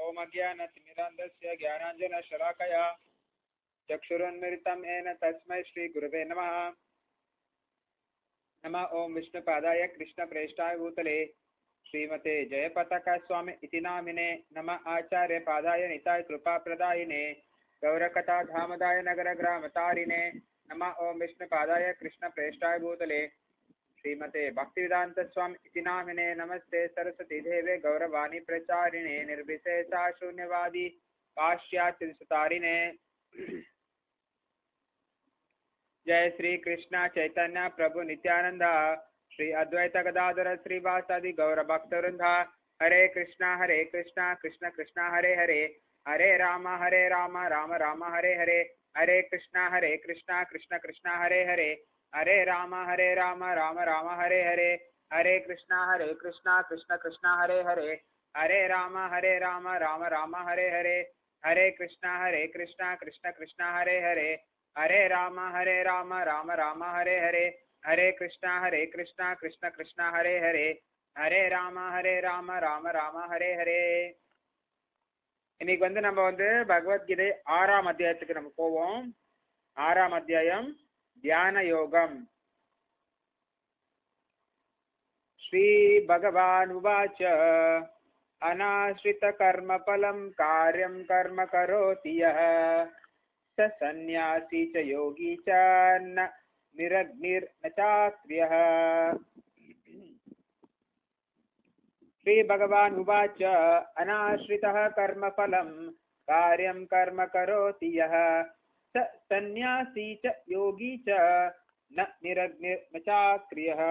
ओम अज्ञानतिमिरान्धस्य ज्ञानाञ्जनशलाकया चक्षुरुन्मिलितं येन तस्मै श्रीगुरवे नमः। नमः ओम विष्णुपादाय कृष्णप्रेष्ठाय भूतले श्रीमते जयपताका स्वामी इति नामिने नमः आचार्य पादाय निताय कृपाप्रदायिने गौरकथा धामदाय नगर ग्रामतारिणे नमः ओम विष्णुपादाय कृष्णप्रेष्ठाय भूतले श्रीमते भक्तिवेदांत स्वामी इति नामिने नमस्ते सरस्वती देवे गौरवाणी प्रचारिणे निर्विशेषा शून्यवादी पाश्चात्य जय श्री कृष्ण चैतन्य प्रभु नित्यानंद श्री अद्वैत गदाधर श्रीवासादि गौर भक्तवृंद हरे कृष्णा कृष्ण कृष्ण हरे हरे हरे राम राम राम हरे हरे हरे कृष्णा कृष्ण कृष्ण हरे हरे हरे राम राम राम हरे हरे हरे कृष्णा कृष्ण कृष्ण हरे हरे हरे राम राम राम हरे हरे हरे कृष्णा कृष्ण कृष्ण हरे हरे हरे राम राम राम हरे हरे हरे कृष्णा कृष्ण कृष्ण हरे हरे हरे राम राम राम हरे हरे। இன்னைக்கு நம்ம பகவத்கீதை 6ஆம் அத்தியாயத்துக்கு நம்ம போவோம். 6ஆம் அத்தியாயம் தியான யோகம். ஸ்ரீ பகவான் உவாச்ச அநாஸ்ரித கர்ம பலம் காரியம் கர்ம கரோதி யः स सन्यासी च योगी च न निरग्निर्न चाक्रियः। श्री भगवान उवाच अनाश्रितः कर्म फलं कार्यं कर्म करोति यः स सन्यासी च योगी च न निरग्निर्न चाक्रियः।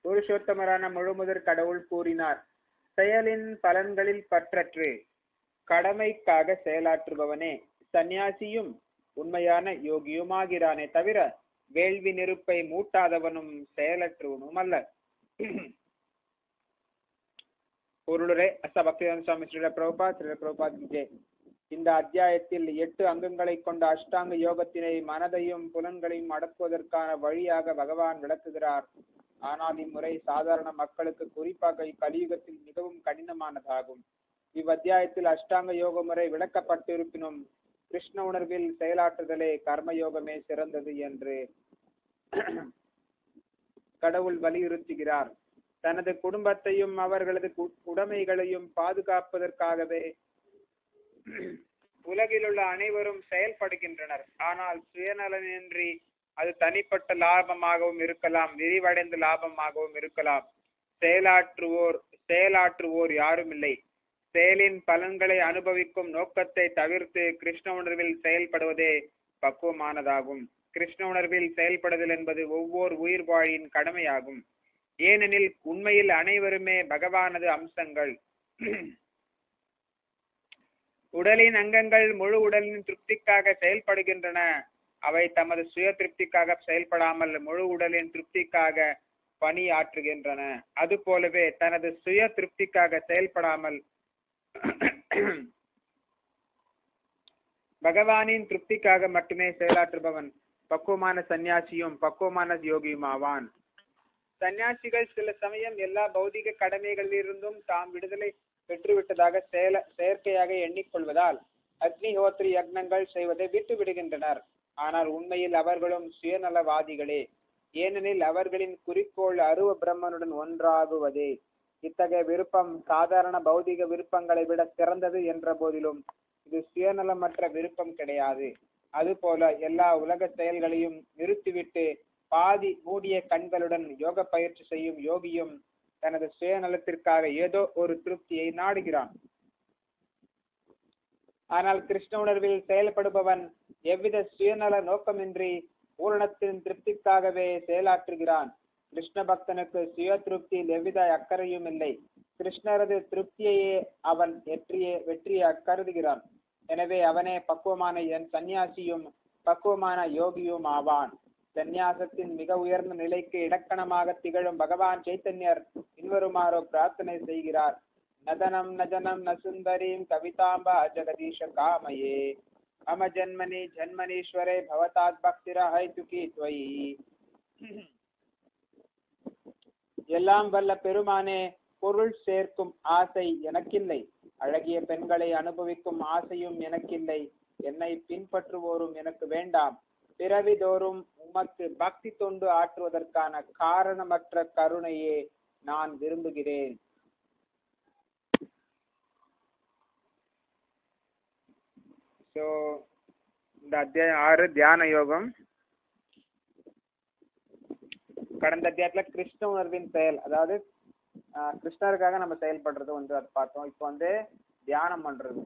புருஷோத்தமரான முழுமுதற் கடவுள் கூறினார், செயலின் பலன்களில் பற்றற்று கடமைக்காக செயலாற்றுபவனே சந்நியாசியும் உண்மையான யோகியுமாகிறானே தவிர வேள்வி நெருப்பை மூட்டாதவனும் செயலற்றுவனும் அல்ல. பொருளுரை அஸ்த பக்திவேதாந்த சுவாமி ஸ்ரீல பிரபுபாத் விஜய். இந்த அத்தியாயத்தில் 8 அங்கங்களை கொண்ட அஷ்டாங்க யோகத்தினை மனதையும் புலன்களையும் அடக்குவதற்கான வழியாக பகவான் விளக்குகிறார். ஆனால் இம்முறை சாதாரண மக்களுக்கு, குறிப்பாக கலியுகத்தில் மிகவும் கடினமானதாகும். இவ்வத்தியாயத்தில் அஷ்டாங்க யோக முறை விளக்கப்பட்டிருப்பினும் கிருஷ்ண உணர்வில் செயலாற்றுதலே கர்மயோகமே சிறந்தது என்று கடவுள் வலியுறுத்துகிறார். தனது குடும்பத்தையும் அவர்களது உடைமைகளையும் பாதுகாப்பதற்காகவே உலகில் உள்ள அனைவரும் செயல்படுகின்றனர். ஆனால் சுயநலனின்றி அது தனிப்பட்ட லாபமாகவும் இருக்கலாம், விரிவடைந்த லாபமாகவும் இருக்கலாம். செயலாற்றுவோர் யாரும் இல்லை. செயலின் பலன்களை அனுபவிக்கும் நோக்கத்தை தவிர்த்து கிருஷ்ண உணர்வில் செயல்படுவதே பக்குவமானதாகும். கிருஷ்ண உணர்வில் செயல்படுதல் என்பது ஒவ்வொரு உயிர் வாழியின் கடமையாகும். ஏனெனில் உண்மையில் அனைவருமே பகவானது அம்சங்கள். உடலின் அங்கங்கள் முழு உடலின் திருப்திக்காக செயல்படுகின்றன. அவை தமது சுய திருப்திக்காக செயல்படாமல் முழு உடலின் திருப்திக்காக பணியாற்றுகின்றன. அது போலவே தனது சுய திருப்திக்காக செயல்படாமல் பகவானின் திருப்திக்காக மட்டுமே செயலாற்றுபவன் பக்குவமான சந்நியாசியும் பக்குவமான யோகியும் ஆவான். சந்நியாசிகள் சில சமயம் எல்லா பௌதிக கடமைகளிலிருந்தும் தாம் விடுதலை பெற்றுவிட்டதாக செயற்கையாக எண்ணிக்கொள்வதால் அக்னிஹோத்ரி யக்னங்கள் செய்வதை விட்டு விடுகின்றனர். ஆனால் உண்மையில் அவர்களும் சுயநலவாதிகளே. ஏனெனில் அவர்களின் குறிக்கோள் அருவ பிரம்மனுடன் ஒன்றாகுவதே. இத்தகைய விருப்பம் சாதாரண பௌதிக விருப்பங்களை விட சிறந்தது என்ற போதிலும் இது சுயநலமற்ற விருப்பம் கிடையாது. அதுபோல எல்லா உலக செயல்களையும் நிறுத்திவிட்டு பாதி மூடிய கண்களுடன் யோக பயிற்சி செய்யும் யோகியும் தனது சுயநலத்திற்காக ஏதோ ஒரு திருப்தியை நாடுகிறான். ஆனால் கிருஷ்ண உணர்வில் செயல்படுபவன் எவ்வித சுயநல நோக்கமின்றி பூரணத்தின் திருப்திக்காகவே செயலாற்றுகிறான். கிருஷ்ண பக்தனுக்கு சுய திருப்தியில் எவ்வித அக்கறையும் இல்லை. கிருஷ்ணரது திருப்தியையே அவன் வெற்றியை கருதுகிறான். எனவே அவனே பக்குவமான சந்நியாசியும் பக்குவமான யோகியும் ஆவான். சந்நியாசத்தின் மிக உயர்ந்த நிலைக்கு இலக்கணமாக திகழும் பகவான் சைத்தன்யர் பின்வருமாறு பிரார்த்தனை செய்கிறார். நதனம் நஜனம் நசுந்தரீம் கவிதாம்பா ஜெகதீஷ காமயே மம ஜன்மனி ஜன்மனீஸ்வரே பவதாத் பக்திரஹைதுகி த்வயி. எல்லாம் வல்ல பெருமானே, பொருள் சேர்க்கும் ஆசை எனக்கில்லை, அழகிய பெண்களை அனுபவிக்கும் ஆசையும் எனக்கில்லை, என்னை பின்பற்றுவோரும் எனக்கு வேண்டாம், பிறவிதோறும் உமக்கு பக்தி தொண்டு ஆற்றுவதற்கான காரணமற்ற கருணையே நான் விரும்புகிறேன். ஸோ இந்த அத்தியாயம் 6 தியான யோகம். கடந்த அத்தியாயத்துல கிருஷ்ண உணர்வின் செயல், அதாவது கிருஷ்ணருக்காக நம்ம செயல்படுறது வந்து அது பார்த்தோம். இப்போ வந்து தியானம் பண்றது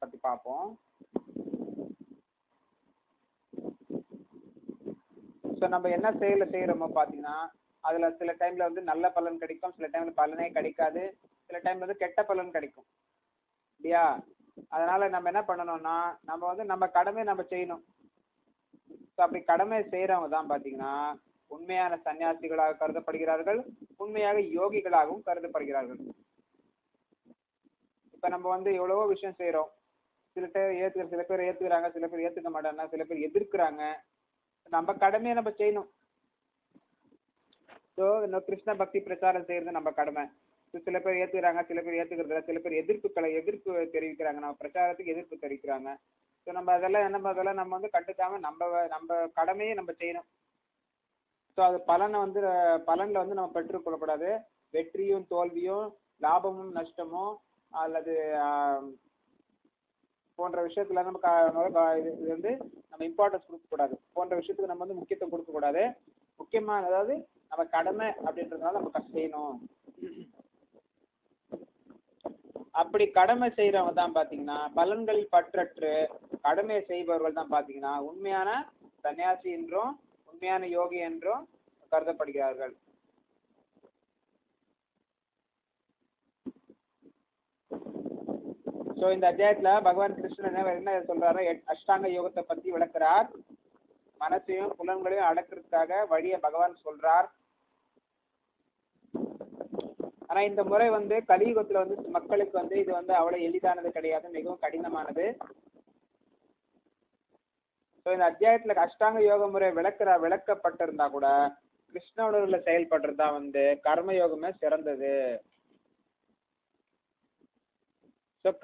பத்தி பார்ப்போம். ஸோ நம்ம என்ன செயலை செய்யறோமோ பார்த்தீங்கன்னா அதுல சில டைம்ல வந்து நல்ல பலன் கிடைக்கும், சில டைம்ல பலனே கிடைக்காது, சில டைம்ல வந்து கெட்ட பலன் கிடைக்கும் இல்லையா? அதனால நம்ம என்ன பண்ணணும்னா நம்ம வந்து நம்ம கடமை நம்ம செய்யணும். ஸோ அப்படி கடமை செய்யறவங்க தான் பார்த்தீங்கன்னா உண்மையான சன்னியாசிகளாக கருதப்படுகிறார்கள், உண்மையாக யோகிகளாகவும் கருதப்படுகிறார்கள். இப்ப நம்ம வந்து எவ்வளவோ விஷயம் செய்யறோம், சில பேர் ஏத்துக்கிறாங்க, சில பேர் ஏத்துக்க மாட்டாங்க, சில பேர் எதிர்க்கிறாங்க. நம்ம கடமையை நம்ம செய்யணும். ஸோ இந்த கிருஷ்ண பக்தி பிரச்சாரம் செய்யறது நம்ம கடமை. சில பேர் ஏத்துக்கிறாங்க, சில பேர் ஏத்துக்கிறது, சில பேர் எதிர்ப்பு தெரிவிக்கிறாங்க, நம்ம பிரச்சாரத்துக்கு எதிர்ப்பு தெரிவிக்கிறாங்க. ஸோ நம்ம அதெல்லாம் நம்ம வந்து கண்டுக்காம நம்ம கடமையை நம்ம செய்யணும். ஸோ அது பலன்ல வந்து நம்ம பெற்றுக்கொள்ளக்கூடாது. வெற்றியும் தோல்வியும், லாபமும் நஷ்டமும் அல்லது போன்ற விஷயத்துல நம்ம இது வந்து நம்ம இம்பார்ட்டன்ஸ் கொடுக்கக்கூடாது. போன்ற விஷயத்துக்கு நம்ம வந்து முக்கியத்துவம் கொடுக்கக்கூடாது. முக்கியமான அதாவது நம்ம கடமை அப்படின்றதுனால நம்ம செய்யணும். அப்படி கடமை செய்யறவங்க தான் பாத்தீங்கன்னா பலன்களில் பற்றற்று கடமையை செய்பவர்கள் தான் பாத்தீங்கன்னா உண்மையான சன்னியாசி என்றும் உண்மையான யோகி என்றும் கருதப்படுகிறார்கள். சோ இந்த அத்தியாயத்துல பகவான் கிருஷ்ணன் என்ன சொல்றாரு, அஷ்டாங்க யோகத்தை பத்தி விளக்குறார். மனசையும் புலன்களையும் அடக்கிறதுக்காக வழியை பகவான் சொல்றார். ஆனா இந்த முறை வந்து கலியுகத்துல வந்து மக்களுக்கு வந்து இது வந்து அவ்வளவு எளிதானது கிடையாது, மிகவும் கடினமானது. இந்த அத்தியாயத்துல அஷ்டாங்க யோக முறை விளக்கப்பட்டிருந்தா கூட கிருஷ்ண உணர்வுல செயல்படுறதுதான் வந்து கர்மயோகமே சிறந்தது.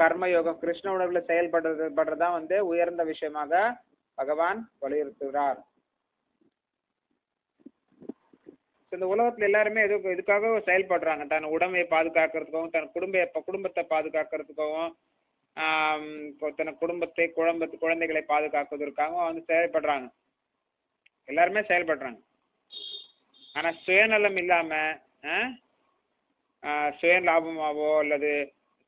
கர்மயோகம் கிருஷ்ண உணர்வுல செயல்படுறதுதான் வந்து உயர்ந்த விஷயமாக பகவான் வலியுறுத்துகிறார். இந்த உலகத்துல எல்லாருமே இதுக்காக செயல்படுறாங்க. தன் உடமையை பாதுகாக்கிறதுக்காகவும், தன் குடும்பத்தை பாதுகாக்கிறதுக்காகவும், தன் குழந்தைகளை பாதுகாக்கிறதுக்காகவும் வந்து செயல்படுறாங்க. எல்லாருமே செயல்படுறாங்க. ஆனா சுயநலம் இல்லாம சுய லாபமாவோ அல்லது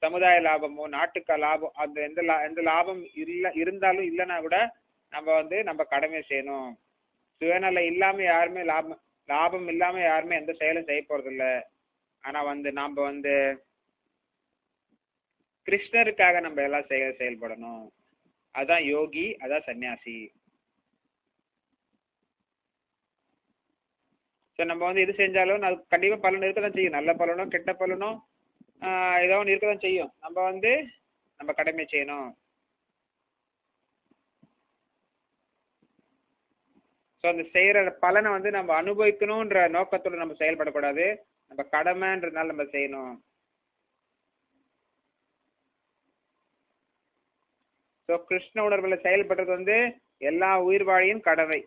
சமுதாய லாபமோ நாட்டுக்கு லாபம் அந்த எந்த லாபம் இருந்தாலும் இல்லைன்னா கூட நம்ம வந்து நம்ம கடமை செய்யணும். சுயநலம் இல்லாம யாருமே லாபம் இல்லாம யாருமே எந்த செயலும் செய்ய போறது இல்லை. ஆனா வந்து நாம வந்து கிருஷ்ணருக்காக நம்ம எல்லாம் செயல்படணும். அதான் யோகி, அதான் சன்னியாசி. நம்ம வந்து இது செஞ்சாலும் அது கண்டிப்பா பலன் இருக்கதான் செய்யும். நல்ல பலனும் கெட்ட பலனும் ஏதோ ஒன்று இருக்கதான் செய்யும். நம்ம வந்து நம்ம கடமை செய்யணும். அந்த செய்யற பலனை வந்து நம்ம அனுபவிக்கணும்ன்ற நோக்கத்தோட நம்ம செயல்படக்கூடாது. நம்ம கடமைன்றதுனால நம்ம செய்யணும். கிருஷ்ண உணர்வுல செயல்படுறது வந்து எல்லா உயிர் வாழியும் கடமை.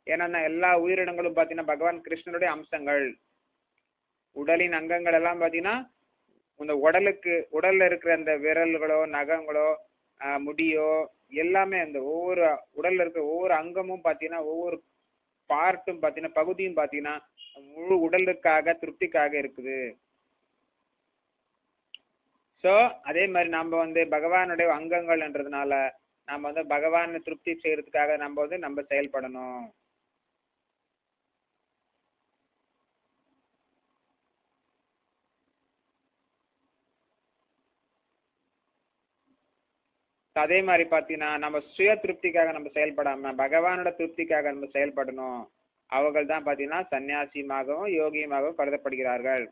ஏன்னா எல்லா உயிரினங்களும் பாத்தீங்கன்னா பகவான் கிருஷ்ணனுடைய அம்சங்கள். உடலின் அங்கங்கள் எல்லாம் பாத்தீங்கன்னா இந்த உடல்ல இருக்கிற அந்த விரல்களோ நகங்களோ முடியோ எல்லாமே அந்த ஒவ்வொரு உடல்ல இருக்கிற ஒவ்வொரு அங்கமும் பாத்தீங்கன்னா ஒவ்வொரு பார்ட்டும் பாத்தீங்கன்னா பகுதியும் பாத்தீங்கன்னா முழு உடலுக்காக திருப்திக்காக இருக்குது. சோ அதே மாதிரி நம்ம வந்து பகவானுடைய அங்கங்கள்ன்றதுனால நம்ம வந்து பகவானை திருப்தி செய்யறதுக்காக நம்ம வந்து நம்ம செயல்படணும். அதே மாதிரி பாத்தீங்கன்னா நம்ம சுய திருப்திக்காக நம்ம செயல்படாம பகவானோட திருப்திக்காக நம்ம செயல்படணும். அவர்கள் தான் பாத்தீங்கன்னா சன்னியாசியுமாகவும் யோகியுமாகவும் கருதப்படுகிறார்கள்.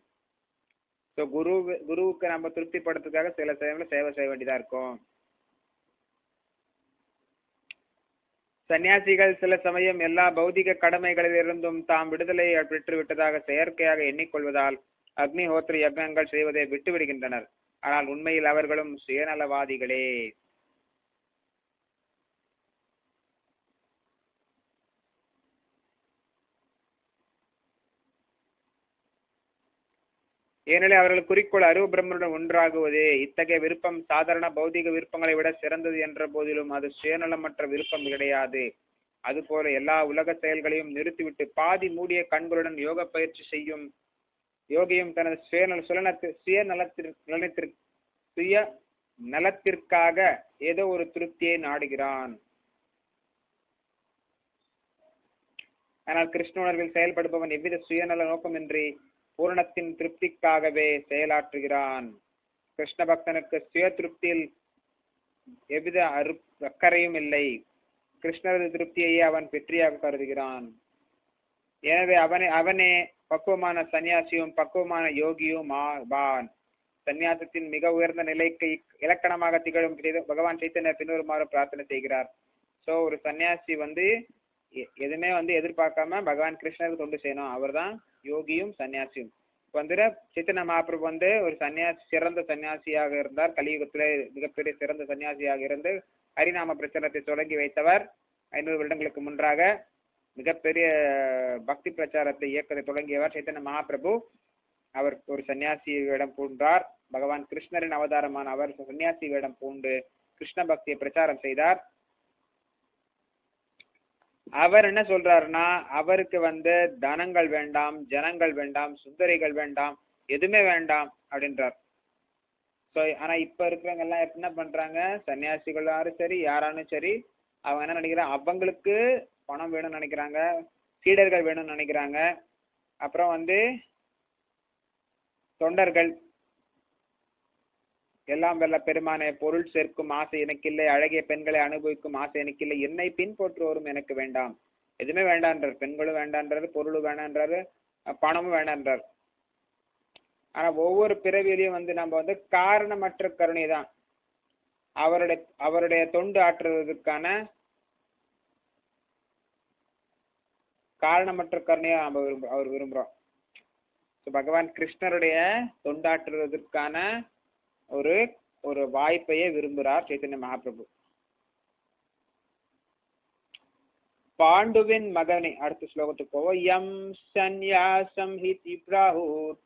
ஸோ குருவுக்கு நம்ம திருப்திப்படுத்துறதுக்காக சில சேவை செய்ய வேண்டியதா இருக்கும். சன்னியாசிகள் சில சமயம் எல்லா பௌதிக கடமைகளிலிருந்தும் தாம் விடுதலை பெற்று விட்டதாக செயற்கையாக எண்ணிக்கொள்வதால் அக்னிஹோத்திர யக்னங்கள் செய்வதை விட்டுவிடுகின்றனர். ஆனால் உண்மையில் அவர்களும் சுயநலவாதிகளே. ஏனெனில் அவர்கள் குறிக்கோள் அருவ பிரம்மனுடன் ஒன்றாகுவதே. இத்தகைய விருப்பம் சாதாரண பௌதிக விருப்பங்களை விட சிறந்தது என்ற போதிலும் அது சுயநலமற்ற விருப்பம் கிடையாது. அதுபோல எல்லா உலக செயல்களையும் நிறுத்திவிட்டு பாதி மூடிய கண்களுடன் யோக பயிற்சி செய்யும் யோகியும் தனது சுய நலத்திற்காக ஏதோ ஒரு திருப்தியை நாடுகிறான். ஆனால் கிருஷ்ண உணர்வில் செயல்படுபவன் எவ்வித சுயநல நோக்கமின்றி பூரணத்தின் திருப்திக்காகவே செயலாற்றுகிறான். கிருஷ்ண பக்தனுக்கு சுய திருப்தியில் எவ்வித அக்கறையும் இல்லை. கிருஷ்ணரது திருப்தியையே அவன் வெற்றியாக கருதுகிறான். எனவே அவனே பக்குவமான சன்னியாசியும் பக்குவமான யோகியும் ஆவான். சன்னியாசத்தின் மிக உயர்ந்த நிலைக்கு இலக்கணமாக திகழும் பகவான் சைத்தன்யர் பின்வருமாறு பிரார்த்தனை செய்கிறார். சோ ஒரு சன்னியாசி எதுவுமே எதிர்பார்க்காம பகவான் கிருஷ்ணருக்கு தொண்டு செய்யணும். அவர் தான் யோகியும் சன்னியாசியும். சைத்தன்ய மகாபிரபு ஒரு சன்னியாசி, சிறந்த சன்னியாசியாக இருந்தார். கலியுகத்திலே மிகப்பெரிய சிறந்த சன்னியாசியாக இருந்து ஹரிநாம பிரச்சாரத்தை தொடங்கி வைத்தவர். 500 வருடங்களுக்கு முன்பாக மிகப்பெரிய பக்தி பிரச்சாரத்தை இயக்கத்தை தொடங்கியவர் சைத்தன்ய மகாபிரபு. அவர் ஒரு சன்னியாசி வேடம் பூண்டார். பகவான் கிருஷ்ணரின் அவதாரமான அவர் சன்னியாசி வேடம் பூண்டு கிருஷ்ண பக்தியை பிரச்சாரம் செய்தார். அவர் என்ன சொல்றாருன்னா, அவருக்கு தனங்கள் வேண்டாம், ஜனங்கள் வேண்டாம், சுந்தரிகள் வேண்டாம், எதுவுமே வேண்டாம் அப்படின்றார். ஸோ ஆனா இப்ப இருக்கிறவங்க எல்லாம் என்ன பண்றாங்க, சன்னியாசிகளாரும் சரி யாரானும் சரி, அவங்க என்ன நினைக்கிறாங்க, அவங்களுக்கு பணம் வேணும்னு நினைக்கிறாங்க, சீடர்கள் வேணும்னு நினைக்கிறாங்க. அப்புறம் தொண்டர்கள் எல்லாம் வல்ல பெருமானே, பொருள் சேர்க்கும் ஆசை எனக்கு இல்லை, அழகிய பெண்களை அனுபவிக்கும் ஆசை எனக்கு இல்லை, என்னை பின்பற்றுவோரும் எனக்கு வேண்டாம், எதுவுமே வேண்டான்றார். பெண்களும் வேண்டான்றாரு, பொருளும் வேண்டான்றாரு, பணமும் வேண்டான்றார். ஆனா ஒவ்வொரு பிறவியிலையும் நம்ம காரணமற்ற கருணை தான். அவருடைய தொண்டு ஆற்றுவதற்கான காரணமற்ற கருணையை அவர் விரும்புறோம். பகவான் கிருஷ்ணருடைய தொண்டாற்றுவதற்கான ஒரு வாய்ப்பையே விரும்புகிறார் சைத்தன்ய மகாபிரபு. பாண்டுவின் மகனை அடுத்த ஸ்லோகத்துக்கு போவோம். யம் சந்நியாசம் ஹிதி பிராஹுர்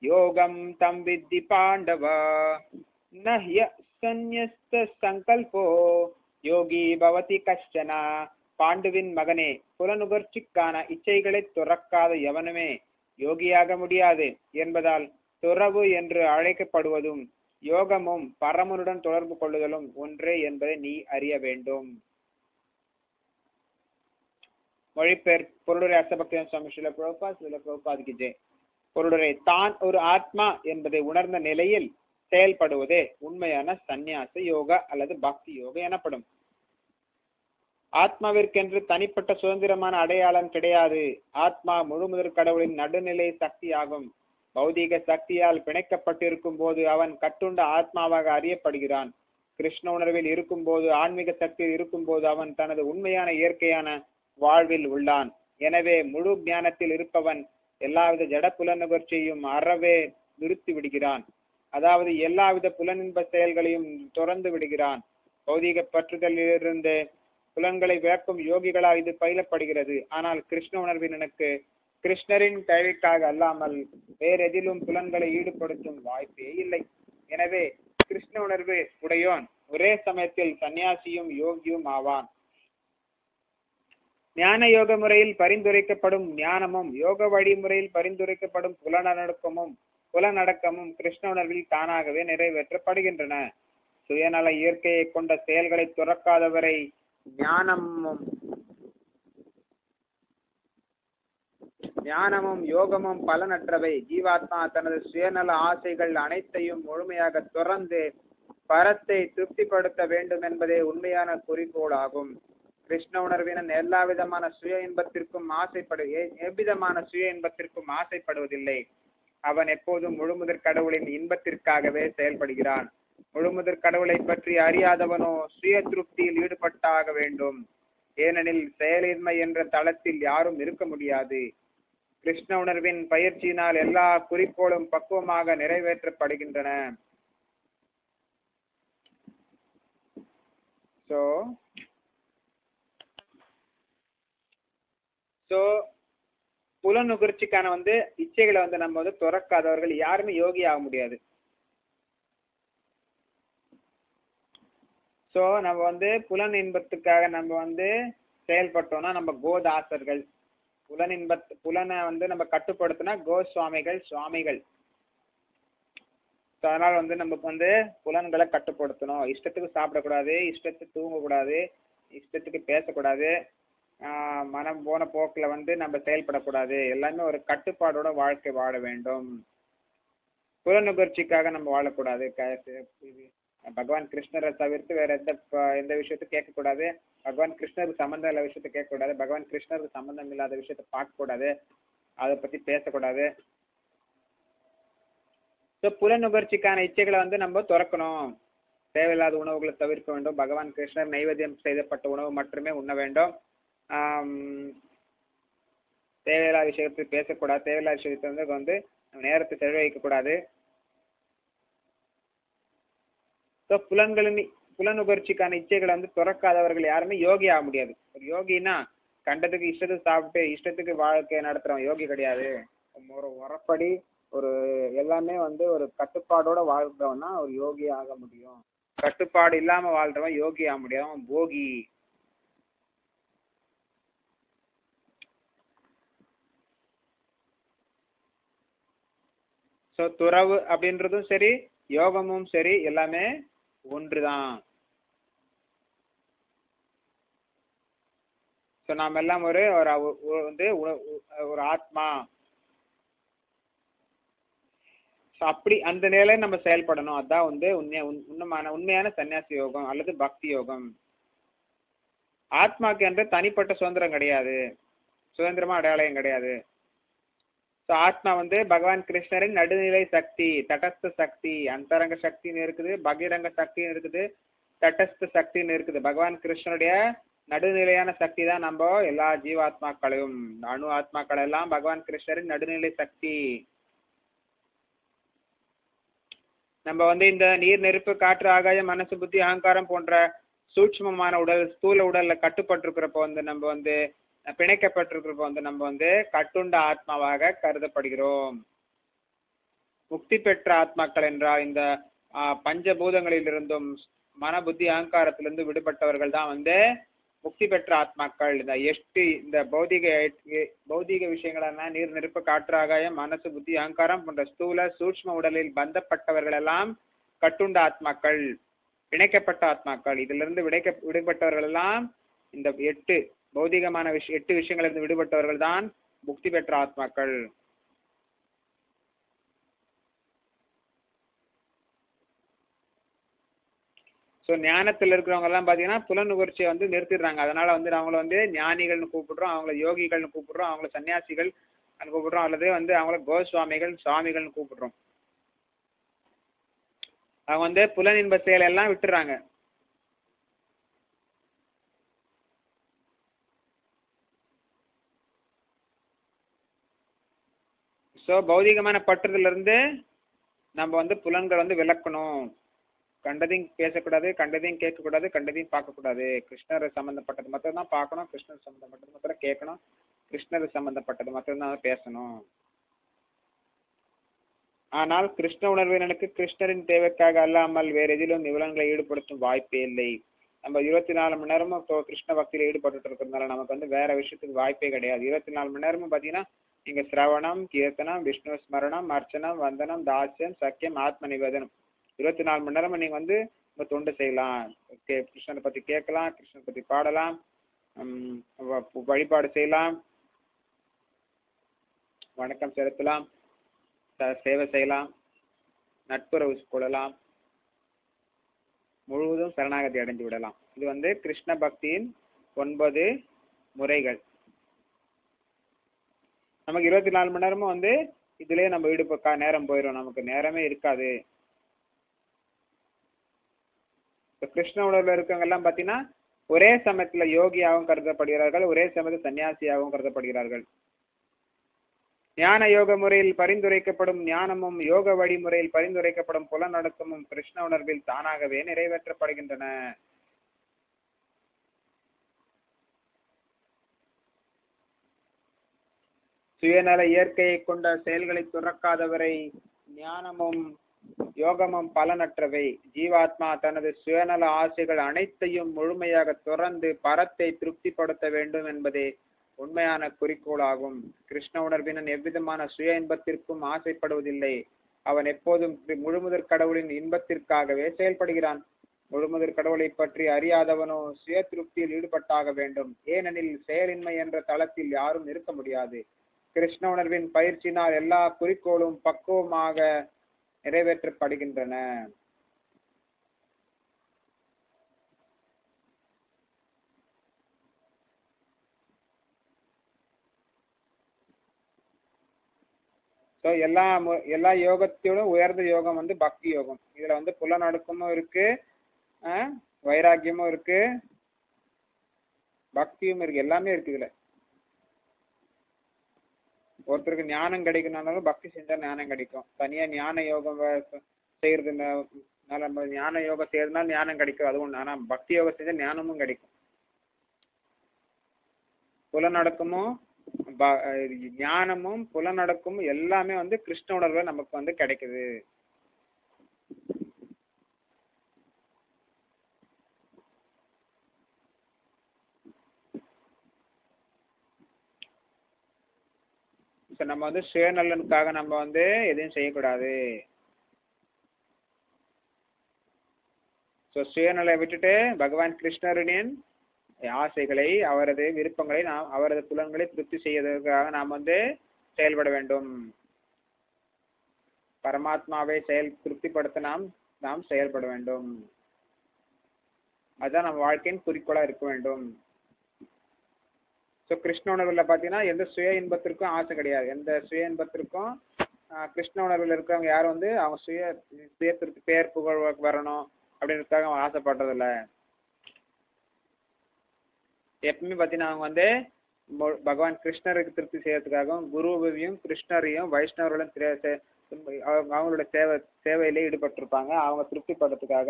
யோகம் தம் வித்தி பாண்டவ நஹ்ய சந்நியஸ்த சங்கல்போ யோகி பவதி கஷ்டனா. பாண்டுவின் மகனே, புலனுகர்ச்சிக்கான இச்சைகளை துறக்காத எவனுமே யோகியாக முடியாது என்பதால் துறவு என்று அழைக்கப்படுவதும் யோகமும் பரமனுடன் தொடர்பு கொள்ளுதலும் ஒன்றே என்பதை நீ அறிய வேண்டும். மொழிபெயர் பொருளுரை அர்த்தபக்தி சுவாமி ஸ்ரீல பிரபுபாத் கி ஜெய். பொருளுரை, தான் ஒரு ஆத்மா என்பதை உணர்ந்த நிலையில் செயல்படுவதே உண்மையான சந்நியாச யோகா அல்லது பக்தி யோகா எனப்படும். ஆத்மாவிற்கென்று தனிப்பட்ட சுதந்திரமான அடையாளம் கிடையாது. ஆத்மா முழுமுதற் கடவுளின் நடுநிலை சக்தி ஆகும். பௌதீக சக்தியால் பிணைக்கப்பட்டிருக்கும் போது அவன் கட்டுண்ட ஆத்மாவாக அறியப்படுகிறான். கிருஷ்ண உணர்வில் இருக்கும் போது, ஆன்மீக சக்தியில் இருக்கும் போது அவன் தனது உண்மையான இயற்கையான வாழ்வில் உள்ளான். எனவே முழு ஞானத்தில் இருப்பவன் எல்லாவித ஜட புலனுகர்ச்சியையும் அறவே நிறுத்தி விடுகிறான். அதாவது எல்லாவித புலனின்ப செயல்களையும் துறந்து விடுகிறான். பௌதீக பற்றுதலிலிருந்து புலன்களை விளக்கும் யோகிகளால் இது பயிலப்படுகிறது. ஆனால் கிருஷ்ண உணர்வினனுக்கு கிருஷ்ணரின் தேவைக்காக அல்லாமல் வேறெதிலும் புலன்களை ஈடுபடுத்தும் வாய்ப்பே இல்லை. எனவே கிருஷ்ண உணர்வு உடையோன் ஒரே சமயத்தில் சன்னியாசியும் யோகியும் ஆவான். ஞான யோக முறையில் பரிந்துரைக்கப்படும் ஞானமும் யோக வழிமுறையில் பரிந்துரைக்கப்படும் புலனடக்கமும் கிருஷ்ண உணர்வில் தானாகவே நிறைவேற்றப்படுகின்றன. சுயநல இயற்கையை கொண்ட செயல்களை துறக்காதவரை ஞானமும் யோகமும் பலனற்றவை. ஜீவாத்மா தனது சுயநல ஆசைகள் அனைத்தையும் முழுமையாக துறந்து பரத்தை திருப்திப்படுத்த வேண்டும் என்பதே உண்மையான குறிக்கோள் ஆகும். கிருஷ்ண உணர்வினன் எவ்விதமான சுய இன்பத்திற்கும் ஆசைப்படுவதில்லை. அவன் எப்போதும் முழுமுதற் கடவுளின் இன்பத்திற்காகவே செயல்படுகிறான். முழுமுதற் கடவுளை பற்றி அறியாதவனோ சுய திருப்தியில் ஈடுபட்டாக வேண்டும். ஏனெனில் செயலின்மை என்ற தளத்தில் யாரும் இருக்க முடியாது. கிருஷ்ண உணர்வின் பயிற்சியினால் எல்லா குறிக்கோளும் பக்குவமாக நிறைவேற்றப்படுகின்றன. புலனுகர்ச்சிக்கான இச்சைகளை நம்ம துறக்காதவர்கள் யாருமே யோகி ஆக முடியாது. நம்ம புலன் இன்பத்துக்காக நம்ம செயல்பட்டோம்னா நம்ம கோதாசர்கள். புலனை நம்ம கட்டுப்படுத்தினா கோஸ்வாமிகள் சுவாமிகள். அதனால நமக்கு புலன்களை கட்டுப்படுத்தணும். இஷ்டத்துக்கு சாப்பிடக்கூடாது, இஷ்டத்துக்கு தூங்கக்கூடாது, இஷ்டத்துக்கு பேசக்கூடாது, மனம் போன போக்குல நம்ம செயல்படக்கூடாது. எல்லாமே ஒரு கட்டுப்பாடோட வாழ்க்கை வாழ வேண்டும். புலனுகர்ச்சிக்காக நம்ம வாழக்கூடாது. பகவான் கிருஷ்ணரை தவிர்த்து வேற எந்த விஷயத்த கேட்கக்கூடாது. பகவான் கிருஷ்ணருக்கு சம்பந்தம் இல்லாத விஷயத்த கேட்கக்கூடாது. பகவான் கிருஷ்ணருக்கு சம்பந்தம் இல்லாத விஷயத்த பார்க்கக்கூடாது. அதை பத்தி பேசக்கூடாது. புலனுகர்ச்சிக்கான இச்சைகளை நம்ம துறக்கணும். தேவையில்லாத உணவுகளை தவிர்க்க வேண்டும். பகவான் கிருஷ்ணர் நைவேத்தியம் செய்யப்பட்ட உணவு மட்டுமே உண்ண வேண்டும். தேவையில்லாத விஷயத்தை பேசக்கூடாது. தேவையில்லாத விஷயத்தை நேரத்தை செலவழிக்க கூடாது. புலனுகர்ச்சிக்கான இச்சைகளை துறக்காதவர்கள் யாருமே யோகி ஆக முடியாது. ஒரு யோகினா கண்டதுக்கு இஷ்டத்துக்கு சாப்பிட்டு இஷ்டத்துக்கு வாழ்க்கை நடத்துறவன் யோகி கிடையாது. ஒரு உரப்படி ஒரு எல்லாமே ஒரு கட்டுப்பாடோட வாழ்றவன்னா ஒரு யோகி ஆக முடியும். கட்டுப்பாடு இல்லாம வாழ்றவன் யோகி ஆக முடியாது, அவன் போகி. துறவு அப்படின்றதும் சரி, யோகமும் சரி, எல்லாமே ஒன்றுதான். நாம எல்லாம் ஒரு ஆத்மா. அப்படி அந்த நிலையில நம்ம செயல்படணும். அதான் உண்மையான சன்னியாசி யோகம் அல்லது பக்தி யோகம். ஆத்மாக்கு என்ற தனிப்பட்ட சுதந்திரம் கிடையாது, சுதந்திரமா அடையாளம் கிடையாது. ஆத்மா பகவான் கிருஷ்ணரின் நடுநிலை சக்தி, தடஸ்த சக்தி. அந்தரங்க சக்தின்னு இருக்குது, பகிரங்க சக்தின்னு இருக்குது, தடஸ்த சக்தின்னு இருக்குது. பகவான் கிருஷ்ணனுடைய நடுநிலையான சக்தி தான் நம்ம எல்லா ஜீவாத்மாக்களையும், அணு ஆத்மாக்கள் எல்லாம் பகவான் கிருஷ்ணரின் நடுநிலை சக்தி. நம்ம இந்த நீர், நெருப்பு, காற்று, ஆகாயம், மனசு, புத்தி, அகங்காரம் போன்ற சூட்சுமமான உடல், ஸ்தூல உடல்ல கட்டுப்பட்டிருக்கிறப்போ நம்ம பிணைக்கப்பட்டிருக்கிறப்போ நம்ம கட்டுண்ட ஆத்மாவாக கருதப்படுகிறோம். முக்தி பெற்ற ஆத்மாக்கள் என்றால் இந்த பஞ்சபூதங்களிலிருந்தும் மன, புத்தி, அகங்காரத்திலிருந்து விடுபட்டவர்கள் தான் முக்தி பெற்ற ஆத்மாக்கள். இந்த பௌதிக விஷயங்களான நீர், நெருப்பு, காற்று, ஆகாயம், மனசு, புத்தி, அகங்காரம் போன்ற ஸ்தூல சூட்சும உடலில் பந்தப்பட்டவர்கள் எல்லாம் கட்டுண்ட ஆத்மாக்கள், பிணைக்கப்பட்ட ஆத்மாக்கள். இதிலிருந்து விடுபட்டவர்கள் எல்லாம் இந்த 8 பௌதிகமான 8 விஷயங்களிலிருந்து விடுபட்டவர்கள் தான் முக்தி பெற்ற ஆத்மாக்கள். ஞானத்தில் இருக்கிறவங்க எல்லாம் பாத்தீங்கன்னா புலனுகர்ச்சியை நிறுத்திடுறாங்க. அதனால அவங்கள ஞானிகள்னு கூப்பிடுறோம், அவங்கள யோகிகள்னு கூப்பிடுறோம், அவங்கள சன்னியாசிகள் கூப்பிடுறோம், அல்லது அவங்கள கோஸ்வாமிகள், சுவாமிகள்னு கூப்பிடுறோம். அவங்க புலனின்ப செயல் எல்லாம் விட்டுறாங்க. பௌதிகமான பற்றுதல இருந்து நம்ம புலன்கள் விளக்கணும். கண்டதையும் பேசக்கூடாது, கண்டதையும் கேட்கக்கூடாது, கண்டதையும் பார்க்கக்கூடாது. கிருஷ்ணர் சம்பந்தப்பட்டது மட்டும் தான் பார்க்கணும், கிருஷ்ணர் சம்பந்தப்பட்டது மட்டும் கேட்கணும், கிருஷ்ணர் சம்பந்தப்பட்டது மட்டும்தான் பேசணும். ஆனால் கிருஷ்ண உணர்வினனுக்கு கிருஷ்ணரின் தேவைக்காக அல்லாமல் வேற எதிலும் நிவலங்களை ஈடுபடுத்தும் வாய்ப்பே இல்லை. நம்ம 24 மணி நேரமும் கிருஷ்ண பக்தியில ஈடுபட்டு இருக்கிறதுனால நமக்கு வேற விஷயத்துக்கு வாய்ப்பே கிடையாது. 24 மணி நேரமும் பாத்தீங்கன்னா நீங்க சிரவணம், கீர்த்தனம், விஷ்ணு ஸ்மரணம், அர்ச்சனம், வந்தனம், தாசியம், சக்கியம், ஆத்ம நிவேதனம் 24 மணி நேரமும் நீங்க உங்க தொண்டு செய்யலாம். கிருஷ்ணனை பத்தி கேட்கலாம், கிருஷ்ணனை பத்தி பாடலாம், வழிபாடு செய்யலாம், வணக்கம் செலுத்தலாம், சேவை செய்யலாம், நட்புறவு கொள்ளலாம், முழுவதும் சரணாகதி அடைஞ்சு விடலாம். இது கிருஷ்ண பக்தியின் 9 முறைகள். நமக்கு 24 மணி நேரமும் இதுலயே நம்ம நேரம் போயிடும், நமக்கு நேரமே இருக்காது. கிருஷ்ண உணர்வுல இருக்கவங்க எல்லாம் பாத்தீங்கன்னா ஒரே சமயத்துல யோகியாகவும் கருதப்படுகிறார்கள், ஒரே சமயத்தில் சன்னியாசியாகவும் கருதப்படுகிறார்கள். ஞான யோக முறையில் பரிந்துரைக்கப்படும் ஞானமும் யோக வழிமுறையில் பரிந்துரைக்கப்படும் புலநடக்கமும் கிருஷ்ண உணர்வில் தானாகவே நிறைவேற்றப்படுகின்றன. சுயநல இயற்கையை கொண்ட செயல்களை துறக்காதவரை ஞானமும் யோகமும் பலனற்றவை. ஜீவாத்மா தனது சுயநல ஆசைகள் அனைத்தையும் முழுமையாக துறந்து பரத்தை திருப்திப்படுத்த வேண்டும் என்பதே உண்மையான குறிக்கோளாகும். கிருஷ்ண உணர்வினன் எவ்விதமான சுய இன்பத்திற்கும் ஆசைப்படுவதில்லை. அவன் எப்போதும் முழுமுதற் கடவுளின் இன்பத்திற்காகவே செயல்படுகிறான். முழுமுதற் கடவுளை பற்றி அறியாதவனோ சுய திருப்தியில் ஈடுபட்டாக வேண்டும். ஏனெனில் செயலின்மை என்ற தளத்தில் யாரும் இருக்க முடியாது. கிருஷ்ண உணர்வின் பயிற்சியினால் எல்லா குறிக்கோளும் பக்குவமாக நிறைவேற்றப்படுகின்றன. எல்லா யோகத்தோடும் உயர்ந்த யோகம் பக்தி யோகம். இதுல புலநடுக்கமும் இருக்கு, வைராக்கியமும் இருக்கு, பக்தியும் இருக்கு, எல்லாமே இருக்கு. இதுல ஒருத்தருக்கு ஞானம் கிடைக்கணும்னாலும் பக்தி செஞ்சா ஞானம் கிடைக்கும். தனியா ஞான யோகம் செய்யறதுனால ஞான யோகம் செய்யறதுனால ஞானம் கிடைக்கும், அது ஒண்ணு. ஆனா பக்தி யோகம் செஞ்சா ஞானமும் கிடைக்கும். புலநடக்கமும் ஞானமும் புலநடக்கமும் எல்லாமே கிருஷ்ண உணர்வு நமக்கு கிடைக்குது. நம்ம சுயநலனுக்காக நம்ம எதையும் செய்யக்கூடாது. சுயநலை விட்டுட்டு பகவான் கிருஷ்ணரின் ஆசைகளை, அவரது விருப்பங்களை, அவரது புலன்களை திருப்தி செய்வதற்காக நாம் செயல்பட வேண்டும். பரமாத்மாவை திருப்திப்படுத்த நாம் செயல்பட வேண்டும். அதுதான் நம்ம வாழ்க்கையின் குறிக்கோளா இருக்க வேண்டும். கிருஷ்ண உணர்வுல பாத்தீங்கன்னா எந்த சுய இன்பத்திற்கும் ஆசை கிடையாது. எந்த சுய இன்பத்திற்கும் கிருஷ்ண உணர்வுல இருக்கிறவங்க யாரும் அவங்க சுய திருப்தி, பேர் புகழ் வரணும் அப்படின்றதுக்காக அவங்க ஆசைப்படுறதில்ல. எப்பவுமே பாத்தீங்கன்னா அவங்க பகவான் கிருஷ்ணருக்கு திருப்தி செய்யறதுக்காகவும் குருவையும் கிருஷ்ணரையும் வைஷ்ணவர்களும் அவங்களோட சேவையிலே ஈடுபட்டிருப்பாங்க. அவங்க திருப்திப்படுறதுக்காக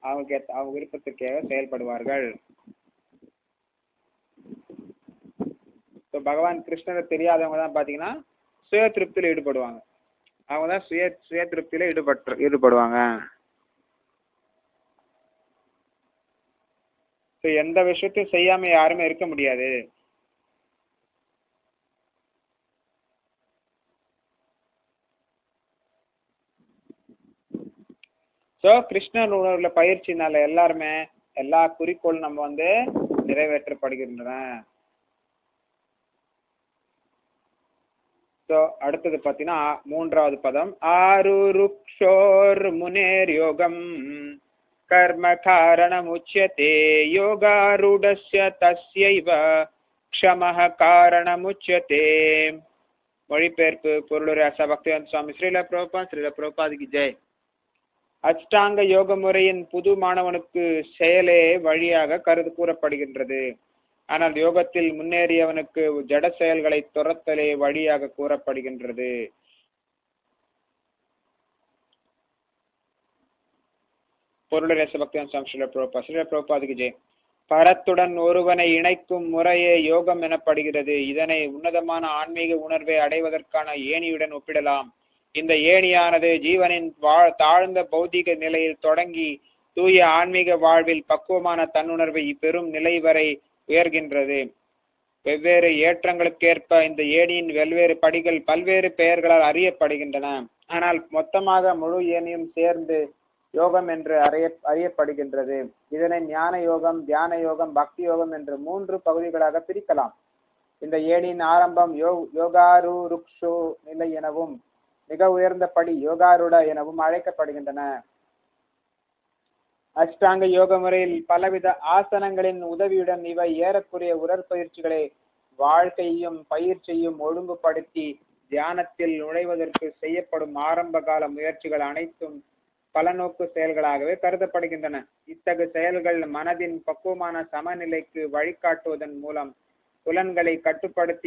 அவங்க விருப்பத்திற்காக செயல்படுவார்கள். பகவான் கிருஷ்ணரை தெரியாதவங்க தான் பாத்தீங்கன்னா சுய திருப்தியில ஈடுபடுவாங்க. அவங்கதான் சுய திருப்தியில ஈடுபடுவாங்க. எந்த விஷயத்தையும் செய்யாம யாருமே இருக்க முடியாது. கிருஷ்ணன் உணர்வுல பயிற்சினால எல்லாருமே எல்லா குறிக்கோள் நம்ம நிறைவேற்றப்படுகின்றன. அடுத்தது பாத்தீங்கன்னா மூன்றாவது பதம். ஆருருக்ஷோர் முனேர் யோகம் கர்ம காரணம் உச்யதே யோகாரூடஸ்ய தஸ்யைவ க்ஷமஹ காரணம் உச்யதே. மொழிபெயர்ப்பு பொருளுரை பக்திவேதாந்த சுவாமி ஸ்ரீல பிரபுபாதுக்கு ஜெய். அஷ்டாங்க யோக முறையின் புது மாணவனுக்கு செயலே வழியாக கூறப்படுகின்றது. ஆனால் யோகத்தில் முன்னேறியவனுக்கு ஜட செயல்களை துரத்தலே வழியாக கூறப்படுகின்றது. பொருளுரை பக்திவேதாந்த சுவாமி ஸ்ரீல பிரபுபாதுக்கு ஜெய். பரத்துடன் ஒருவனை இணைக்கும் முறையே யோகம் எனப்படுகிறது. இதனை உன்னதமான ஆன்மீக உணர்வை அடைவதற்கான ஏணியுடன் ஒப்பிடலாம். இந்த ஏணியானது ஜீவனின் தாழ்ந்த பௌதிக நிலையில் தொடங்கி தூய ஆன்மீக வாழ்வில் பக்குவமான தன்னுணர்வை பெரும் நிலை வரை உயர்கின்றது. வெவ்வேறு ஏற்றங்களுக்கேற்ப இந்த ஏணியின் வெவ்வேறு படிகள் பல்வேறு பெயர்களால் அறியப்படுகின்றன. ஆனால் மொத்தமாக முழு ஏணியும் சேர்ந்து யோகம் என்று அறியப்படுகின்றது. இதனை ஞான யோகம், தியான யோகம், பக்தி யோகம் என்று 3 பகுதிகளாக பிரிக்கலாம். இந்த ஏணியின் ஆரம்பம் யோகாருருக்ஷோ நிலை எனவும் மிக உயர்ந்த படி யோகாருட எனவும் அழைக்கப்படுகின்றன. அஷ்டாங்க யோக முறையில் பலவித ஆசனங்களின் உதவியுடன் இவை ஏறக்குறைய உடற்பயிற்சிகளை வாழ்க்கையும் பயிற்சியும் ஒழுங்குபடுத்தி தியானத்தில் நுழைவதற்கு செய்யப்படும் ஆரம்ப கால முயற்சிகள் அனைத்தும் பலநோக்கு செயல்களாகவே கருதப்படுகின்றன. இத்தகு செயல்கள் மனதின் பக்குவமான சமநிலைக்கு வழிகாட்டுவதன் மூலம் புலன்களை கட்டுப்படுத்த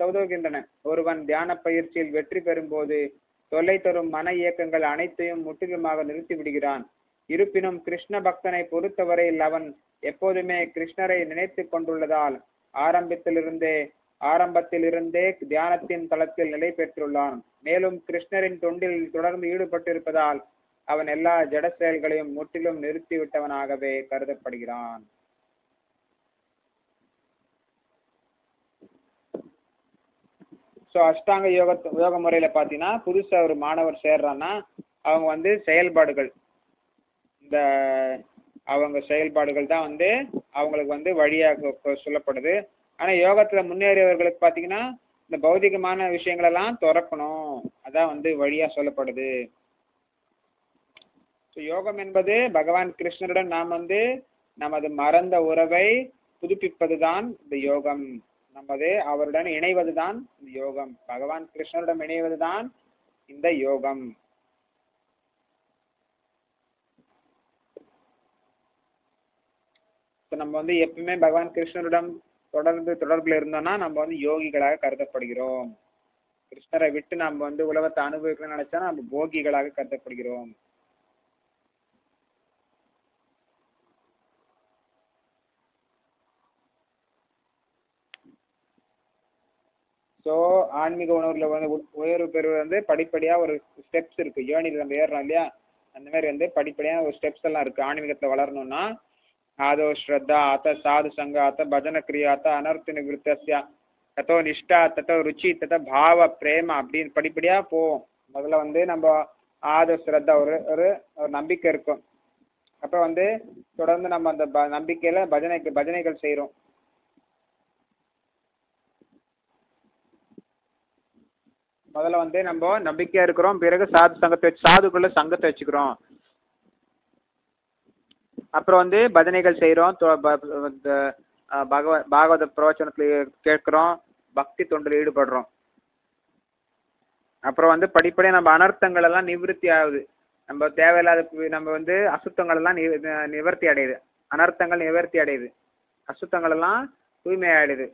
உதவுகின்றன. ஒருவன் தியான பயிற்சியில் வெற்றி பெறும் போது தொல்லை தரும் மன இயக்கங்கள் அனைத்தையும் முற்றிலுமாக நிறுத்திவிடுகிறான். இருப்பினும் கிருஷ்ண பக்தனை பொறுத்தவரையில் அவன் எப்போதுமே கிருஷ்ணரை நினைத்து கொண்டுள்ளதால் ஆரம்பத்திலிருந்தே தியானத்தின் தளத்தில் நிலை பெற்றுள்ளான். மேலும் கிருஷ்ணரின் தொண்டில் தொடர்ந்து ஈடுபட்டிருப்பதால் அவன் எல்லா ஜட செயல்களையும் முற்றிலும் நிறுத்திவிட்டவனாகவே கருதப்படுகிறான். ஸோ அஷ்டாங்க யோக முறையில பாத்தீங்கன்னா புதுசா ஒரு மாணவர் சேர்றான்னா அவங்க செயல்பாடுகள், இந்த அவங்க செயல்பாடுகள் தான் அவங்களுக்கு வழியாக சொல்லப்படுது. ஆனா யோகத்துல முன்னேறியவர்களுக்கு பாத்தீங்கன்னா இந்த பௌதிகமான விஷயங்கள் எல்லாம் துறக்கணும், அதான் வழியா சொல்லப்படுது. யோகம் என்பது பகவான் கிருஷ்ணருடன் நாம் நமது மறந்த உறவை புதுப்பிப்பதுதான் இந்த யோகம். அவருடன் இணைவதுதான் இந்த யோகம். பகவான் கிருஷ்ணருடன் இணைவதுதான் இந்த யோகம். நம்ம எப்பவுமே பகவான் கிருஷ்ணருடன் தொடர்புல இருந்தோம்னா நம்ம யோகிகளாக கருதப்படுகிறோம். கிருஷ்ணரை விட்டு நம்ம உலகத்தை அனுபவிக்கணும்னு நினைச்சா நம்ம போகிகளாக கருதப்படுகிறோம். ஸோ ஆன்மீக உணர்வுல உயர்வு பெறுவது படிப்படியா ஒரு ஸ்டெப்ஸ் இருக்கு. யோனியில் நம்ம ஏறோம் இல்லையா, அந்த மாதிரி படிப்படியான ஒரு ஸ்டெப்ஸ் எல்லாம் இருக்கு. ஆன்மீகத்துல வளரணும்னா ஆதோ ஸ்ரத்தா அத்த சாது சங்க அத்த பஜன கிரியா அத்த அனர்த்த நிவர்த்தியா தத்தோ நிஷ்டா தத்தோ ருச்சி தத்த பாவ பிரேம அப்படின்னு படிப்படியா போவோம். முதல்ல நம்ம ஆதோ ஸ்ரத்தா ஒரு நம்பிக்கை இருக்கும். அப்ப தொடர்ந்து நம்ம அந்த நம்பிக்கையில பஜனைகள் செய்யறோம். முதல்ல நம்ம நம்பிக்கையா இருக்கிறோம், பிறகு சாதுக்குள்ள சங்கத்தை வச்சுக்கிறோம். அப்புறம் பஜனைகள் செய்யறோம், பாகவத பிரவச்சனத்துல கேட்கிறோம், பக்தி தொண்டில் ஈடுபடுறோம். அப்புறம் படிப்படியா நம்ம அனர்த்தங்கள் எல்லாம் நிவர்த்தி ஆகுது. நம்ம தேவையில்லாத நம்ம அசுத்தங்கள் எல்லாம் நிவர்த்தி அடையுது. அனர்த்தங்கள் நிவர்த்தி அடையுது, அசுத்தங்கள் எல்லாம் தூய்மை ஆயிடுது.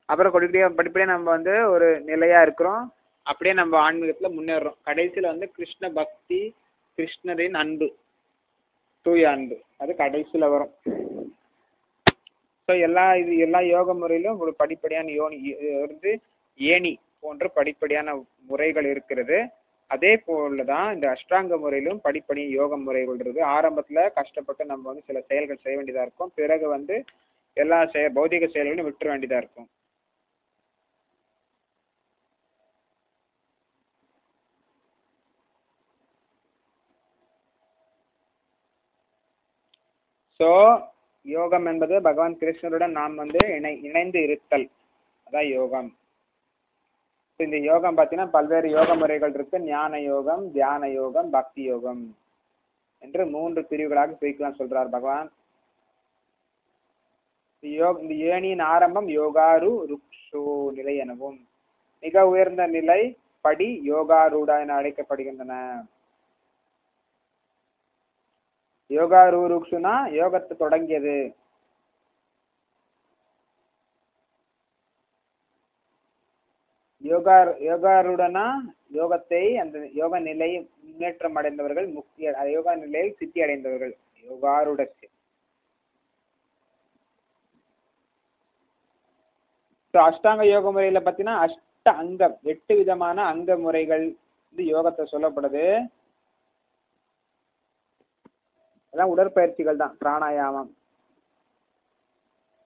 அப்புறம் படிப்படியா நம்ம ஒரு நிலையா இருக்கிறோம். அப்படியே நம்ம ஆன்மீகத்துல முன்னேறோம். கடைசியில கிருஷ்ண பக்தி, கிருஷ்ணரின் அன்பு, தூய அன்பு, அது கடைசியில வரும். ஸோ எல்லா யோக முறையிலும் ஒரு படிப்படியான ஏணி போன்ற படிப்படியான முறைகள் இருக்கிறது. அதே போலதான் இந்த அஷ்டாங்க முறையிலும் படிப்படி யோக முறைகள் இருக்குது. ஆரம்பத்துல கஷ்டப்பட்டு நம்ம சில செயல்கள் செய்ய வேண்டியதா இருக்கும். பிறகு எல்லா பௌதிக செயல்களையும் விட்டுற வேண்டியதா இருக்கும். ஸோ யோகம் என்பது பகவான் கிருஷ்ணருடன் நாம் இணைந்து இருத்தல், அதான் யோகம். இந்த யோகம் பார்த்தீங்கன்னா பல்வேறு யோக முறைகள் இருக்கு. ஞான யோகம், தியான யோகம், பக்தி யோகம் என்று 3 பிரிவுகளாக பிரிக்கலாம் சொல்றார் பகவான். இந்த ஏணியின் ஆரம்பம் யோகாரு ருக்ஷோ நிலை எனவும், மிக உயர்ந்த நிலை படி யோகாரூடா என அழைக்கப்படுகின்றன. யோகாரூருக்ஷுனா யோகத்தை தொடங்கியது. யோகாரூடனா யோகத்தை, அந்த யோக நிலை முன்னேற்றம் அடைந்தவர்கள், யோகா நிலையில் சித்தி அடைந்தவர்கள் யோகாரூடத்து. அஷ்டாங்க யோக முறையில பாத்தீங்கன்னா 8 விதமான அங்க முறைகள் யோகத்தை சொல்லப்படுது. அதான் உடற்பயிற்சிகள் தான், பிராணாயாமம்.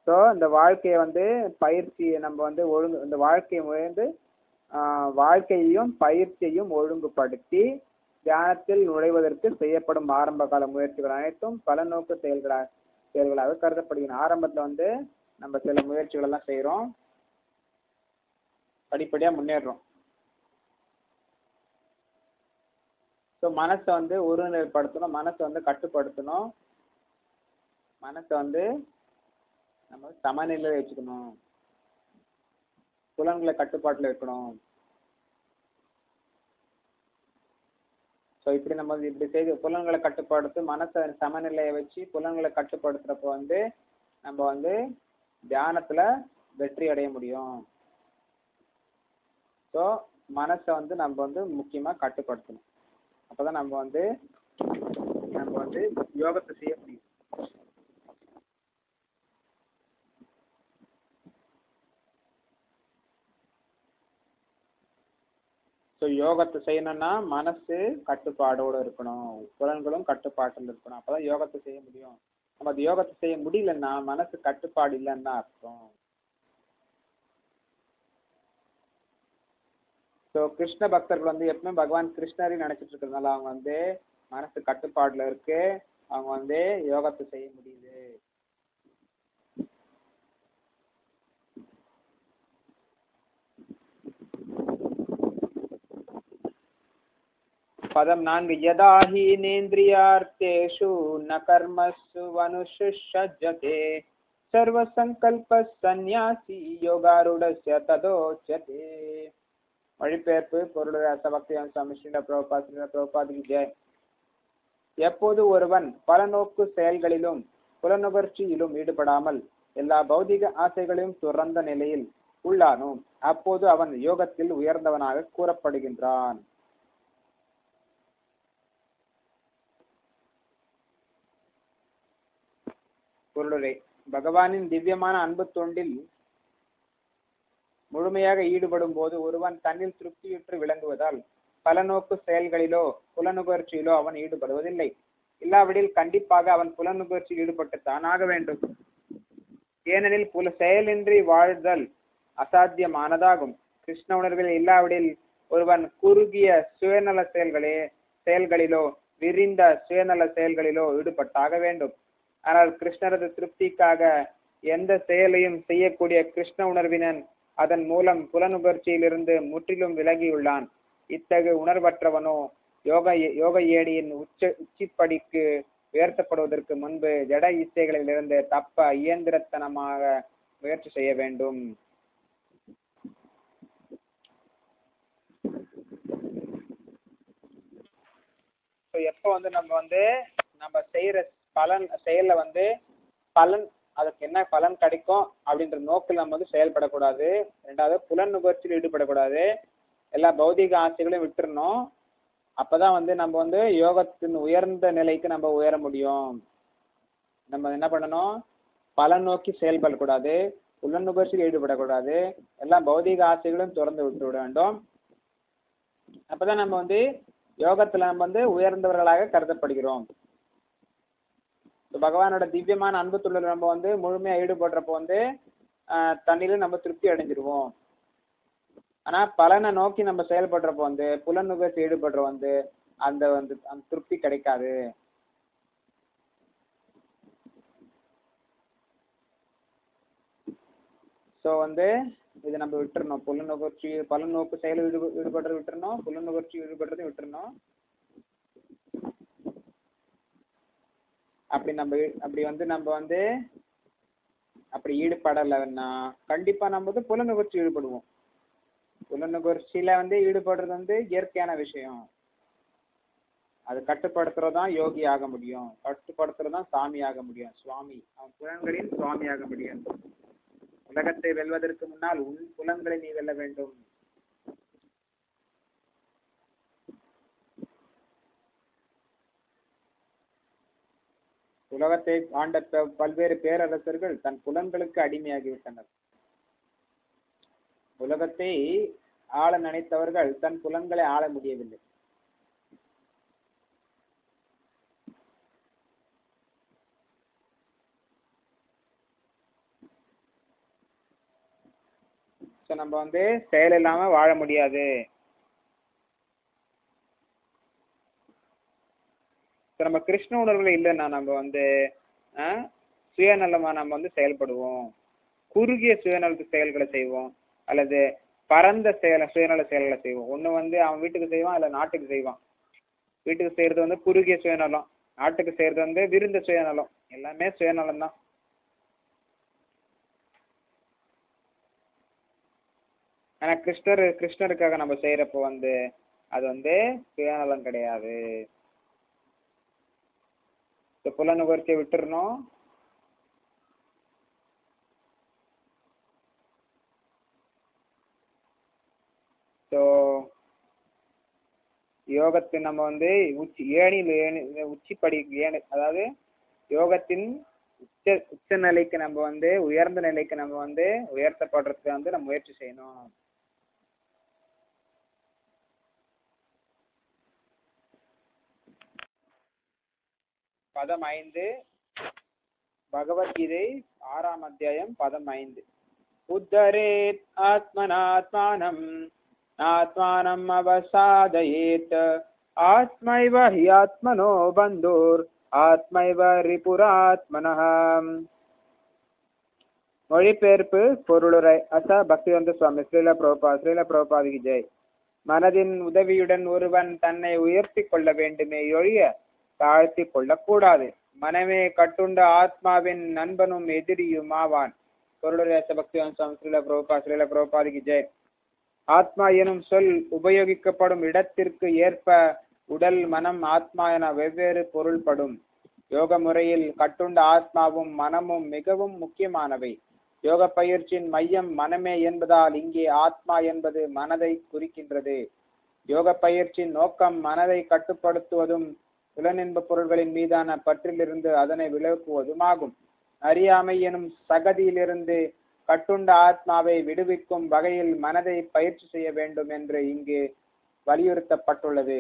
ஸோ இந்த வாழ்க்கையை பயிற்சியை நம்ம இந்த வாழ்க்கையை வாழ்க்கையையும் பயிற்சியையும் ஒழுங்குபடுத்தி தியானத்தில் நுழைவதற்கு செய்யப்படும் ஆரம்ப கால முயற்சிகள் அனைத்தும் பல நோக்கு செயல்களாக கருதப்படுகின்றன. ஆரம்பத்துல நம்ம சில முயற்சிகள் எல்லாம் செய்யறோம், படிப்படியா முன்னேறோம். ஸோ மனசை ஒருநிலைப்படுத்தணும், மனசை கட்டுப்படுத்தணும், மனசை நம்ம சமநிலையில வச்சுக்கணும், புலன்களை கட்டுப்பாட்டுல வைக்கணும். ஸோ இப்படி நம்ம இப்படி செய்து புலன்களை கட்டுப்படுத்து மனசை சமநிலையை வச்சு புலன்களை கட்டுப்படுத்துறப்போ வந்து நம்ம வந்து தியானத்துல வெற்றி அடைய முடியும். ஸோ மனசை வந்து நம்ம வந்து முக்கியமா கட்டுப்படுத்தணும். அப்பதான் நம்ம வந்து யோகத்தை செய்ய முடியும். ஸோ யோகத்தை செய்யணும்னா மனசு கட்டுப்பாடோடு இருக்கணும், புலன்களும் கட்டுப்பாட்டில் இருக்கணும். அப்போதான் யோகத்தை செய்ய முடியும். நம்ம அது யோகத்தை செய்ய முடியலன்னா மனசு கட்டுப்பாடு இல்லைன்னு தான் அர்த்தம். ஸோ கிருஷ்ண பக்தர்கள் வந்து எப்பவுமே பகவான் கிருஷ்ணரையும் நினைச்சிட்டு இருக்கிறதுனால அவங்க வந்து மனசு கட்டுப்பாடுல இருக்கு, அவங்க வந்து யோகத்தை செய்ய முடியுது. पदम 4 यदा हीनेन्द्रियार्थेषु न कर्मसु वनुषुषज्जते सर्वसंकल्प सन्यासी योगारूढ़स्य तदोच्यते. மொழிபெயர்ப்பு பொருளுரை பக்திவேதாந்த சுவாமி ஸ்ரீல பிரபுபாத் விஜய். எப்போது ஒருவன் பல நோக்கு செயல்களிலும் புலனுகர்ச்சியிலும் ஈடுபடாமல் எல்லா பௌதிக ஆசைகளையும் துறந்த நிலையில் உள்ளானோ அப்போது அவன் யோகத்தில் உயர்ந்தவனாக கூறப்படுகின்றான். பொருளுரை. பகவானின் திவ்யமான அன்பு தொண்டில் முழுமையாக ஈடுபடும் போது ஒருவன் தன்னில் திருப்தியுற்று விளங்குவதால் பல நோக்கு செயல்களிலோ புலனுகர்ச்சியிலோ அவன் ஈடுபடுவதில்லை. இல்லாவிடில் கண்டிப்பாக அவன் புலனுகர்ச்சியில் ஈடுபட்டு தானாக வேண்டும். ஏனெனில் செயலின்றி வாழ்தல் அசாத்தியமானதாகும். கிருஷ்ண உணர்வில் இல்லாவிடில் ஒருவன் குறுகிய சுயநல செயல்களிலோ விரிந்த சுயநல செயல்களிலோ ஈடுபட்டாக வேண்டும். ஆனால் கிருஷ்ணரது திருப்திக்காக எந்த செயலையும் செய்யக்கூடிய கிருஷ்ண உணர்வினன் அதன் மூலம் புலனுகர்ச்சியிலிருந்து முற்றிலும் விலகியுள்ளான். இத்தகு உணர்வற்றவனோ யோக ஏடியின் உச்சிப்படிக்கு உயர்த்தப்படுவதற்கு முன்பு ஜட இச்சைகளிலிருந்து தப்ப இயந்திரத்தனமாக முயற்சி செய்ய வேண்டும். எப்போ வந்து நம்ம செய்யற செயல்ல பலன் அதுக்கு என்ன பலன் கிடைக்கும் அப்படின்ற நோக்கில் நம்ம செயல்படக்கூடாது. ரெண்டாவது புலன் நுகர்ச்சியில் ஈடுபடக்கூடாது. எல்லா பௌதிக ஆசைகளையும் விட்டுறணும். அப்பதான் நம்ம யோகத்தின் உயர்ந்த நிலைக்கு நம்ம உயர முடியும். நம்ம என்ன பண்ணணும், பலன் நோக்கி செயல்படக்கூடாது, புலன் நுகர்ச்சியில் ஈடுபடக்கூடாது, எல்லா பௌதிக ஆசைகளையும் திறந்து விட்டு விட வேண்டும். அப்பதான் நம்ம யோகத்துல நம்ம உயர்ந்தவர்களாக கருதப்படுகிறோம். பகவானோட திவ்யமான அன்பு தொழில் நம்ம முழுமையா ஈடுபடுறப்போ தண்ணியில நம்ம திருப்தி அடைஞ்சிருவோம். ஆனா பலனை நோக்கி நம்ம செயல்படுறப்போ புலன் நுகர்ச்சி ஈடுபடுற அந்த திருப்தி கிடைக்காது. ஸோ இதை நம்ம விட்டுறணும். பலன் நோக்கு செயல் ஈடுபடுறது விட்டுறணும், புலன் நுகர்ச்சி ஈடுபடுறதையும் விட்டுறணும். அப்படி நம்ம அப்படி ஈடுபடலைன்னா கண்டிப்பா நம்ம புலனுகர்ச்சி ஈடுபடுவோம். புலனுகர்ச்சியில ஈடுபடுறது இயற்கையான விஷயம். அது கட்டுப்படுத்துறதுதான் யோகி ஆக முடியும், கட்டுப்படுத்துறதுதான் சாமி ஆக முடியும். சுவாமி அவன் புலன்களின் சுவாமி ஆக முடியும். உலகத்தை வெல்வதற்கு முன்னால் உன் புலன்களை நீ வெல்ல வேண்டும். உலகத்தை ஆண்ட பல்வேறு பேரரசர்கள் தன் புலன்களுக்கு அடிமையாகிவிட்டனர். உலகத்தை ஆள நினைத்தவர்கள் தன் புலன்களை ஆள முடியவில்லை. நம்ம செயல் இல்லாம வாழ முடியாது. நம்ம கிருஷ்ண உணர்வுல இல்லைன்னா நம்ம சுயநலமா நம்ம செயல்படுவோம். குறுகிய சுயநல செயல்களை செய்வோம், அல்லது பரந்த சுயநல செயல்களை செய்வோம். ஒண்ணு அவன் வீட்டுக்கு செய்வான், இல்ல நாட்டுக்கு செய்வான். வீட்டுக்கு செய்யறது குறுகிய சுயநலம், நாட்டுக்கு செய்யறது விருந்த சுயநலம். எல்லாமே சுயநலம் தான். ஆனா கிருஷ்ணருக்காக நம்ம செய்யறப்போ அது வந்து சுயநலம் கிடையாது. புலனுகர்ச்சியை விட்டுறணும். ஸோ யோகத்தின் நம்ம வந்து உச்சிப்படி அதாவது யோகத்தின் உச்ச நிலைக்கு நம்ம வந்து உயர்ந்த நிலைக்கு நம்ம வந்து உயர்த்தப்படுறதுக்கு வந்து நம்ம முயற்சி செய்யணும். பதம் 5 பகவத்கீதை 6ஆம் அத்தியாயம் பதம் 5. உத்தரேத் ஆத்மனாத்மானம் ஆத்மானம் அவசாதயேத் ஆத்மைவ ஹி ஆத்மனோ பந்தோர் ஆத்மைவ ரிபுராத்மனஹ. மொழிபெயர்ப்பு பொருளுரை. அசா பக்திவேந்த சுவாமி ஸ்ரீல பிரபுபாதிக்கு ஜெய். மனதின் உதவியுடன் ஒருவன் தன்னை உயர்த்தி கொள்ள வேண்டுமே ஒழிய தாழ்த்தி கொள்ளக்கூடாது. மனமே கட்டுண்ட ஆத்மாவின் நண்பனும் எதிரியும் ஆவான். பொருளுரை. அசா பக்திவேந்த சுவாமி ஸ்ரீல பிரபுபாதிக்கு ஜெய். ஆத்மா எனும் சொல் உபயோகிக்கப்படும் இடத்திற்கு ஏற்ப உடல் மனம் ஆத்மா என வெவ்வேறு பொருள்படும். யோக முறையில் கட்டுண்ட ஆத்மாவும் மனமும் மிகவும் முக்கியமானவை. யோக பயிற்சியின் மையம் மனமே என்பதால் இங்கே ஆத்மா என்பது மனதை குறிக்கின்றது. யோக பயிற்சியின் நோக்கம் மனதை கட்டுப்படுத்துவதும் புலனின்ப பொருள்களின் மீதான பற்றிலிருந்து அதனை விலக்குவதும் ஆகும். அறியாமை எனும் சகதியிலிருந்து கட்டுண்ட ஆத்மாவை விடுவிக்கும் வகையில் மனதை பயிற்சி செய்ய வேண்டும் என்று இங்கு வலியுறுத்தப்பட்டுள்ளது.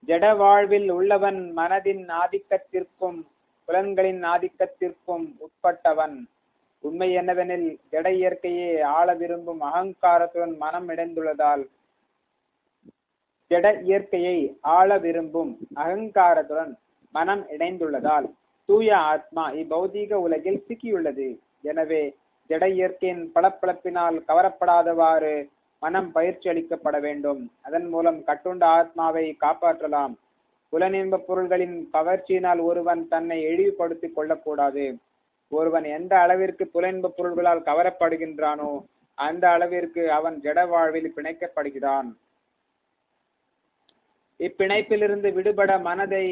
ஜட வாழ்வில் உள்ளவன் மனதின் ஆதிக்கத்திற்கும் புலன்களின் ஆதிக்கத்திற்கும் உட்பட்டவன். உண்மை என்னவெனில் ஜட இயற்கையை ஆள விரும்பும் அகங்காரத்துடன் மனம் இணைந்துள்ளதால் ஜட இயற்கையை ஆள விரும்பும் அகங்காரத்துடன் மனம் இணைந்துள்ளதால் தூய ஆத்மா இப்பௌதீக உலகில் சிக்கியுள்ளது. எனவே ஜட இயற்கையின் பளபளப்பினால் கவரப்படாதவாறு மனம் பயிற்சி அளிக்கப்பட வேண்டும். அதன் மூலம் கட்டுண்ட ஆத்மாவை காப்பாற்றலாம். புலனின்ப பொருள்களின் கவர்ச்சியினால் ஒருவன் தன்னை இழிவுபடுத்திக் கொள்ளக்கூடாது. ஒருவன் எந்த அளவிற்கு புலனின்ப பொருள்களால் கவரப்படுகின்றானோ அந்த அளவிற்கு அவன் ஜட வாழ்வில் பிணைக்கப்படுகிறான். இப்பிணைப்பிலிருந்து விடுபட மனதை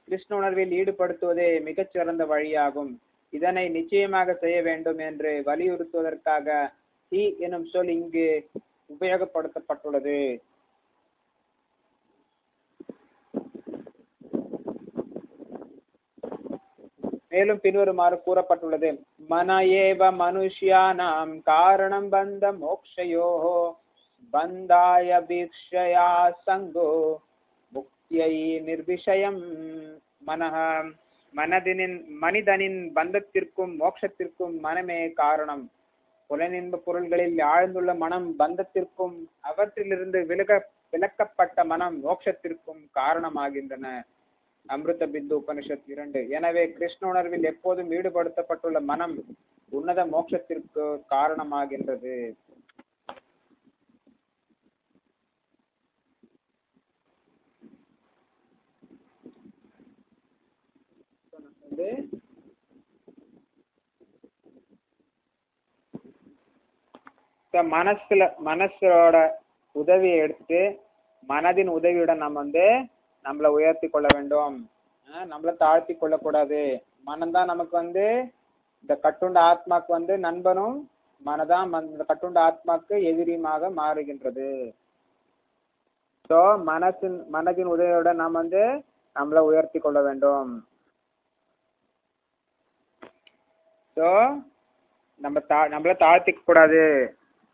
கிருஷ்ண உணர்வில் ஈடுபடுத்துவதே மிகச்சிறந்த வழியாகும். இதனை நிச்சயமாக செய்ய வேண்டும் என்று வலியுறுத்துவதற்காக ஹி எனும் சொல் இங்கு உபயோகப்படுத்தப்பட்டுள்ளது. மேலும் பின்வருமாறு கூறப்பட்டுள்ளது. மன ஏவ மனுஷ்யானாம் காரணம் பந்த மோக்ஷயோஹோ பந்தாய வீக்ஷயா சங்கோ முக்தியை நிர்விஷயம் மனஹ. மனிதனின் பந்தத்திற்கும் மோட்சத்திற்கும் மனமே காரணம். புலனின்ப பொருள்களில் ஆழ்ந்துள்ள மனம் பந்தத்திற்கும் அவற்றிலிருந்து விலக்கப்பட்ட மனம் மோட்சத்திற்கும் காரணமாகின்றன. அமிர்த பிந்து உபனிஷத் 2. எனவே கிருஷ்ண உணர்வில் எப்போதும் ஈடுபடுத்தப்பட்டுள்ள மனம் உன்னத மோட்சத்திற்கு காரணமாகின்றது. மனசோட உதவியை எடுத்து மனதின் உதவியுடன் நம்ம வந்து நம்மளை உயர்த்தி கொள்ள வேண்டும். நம்மளை தாழ்த்தி கொள்ளக்கூடாது. மனம்தான் நமக்கு வந்து இந்த கட்டுண்ட ஆத்மாக்கு வந்து நண்பனும் மனதான் இந்த கட்டுண்ட ஆத்மாக்கு எதிரியுமாக மாறுகின்றது. ஸோ மனதின் உதவியுடன் நாம் வந்து நம்மளை உயர்த்தி கொள்ள வேண்டும். ஸோ நம்மளை தாழ்த்திக்க கூடாது.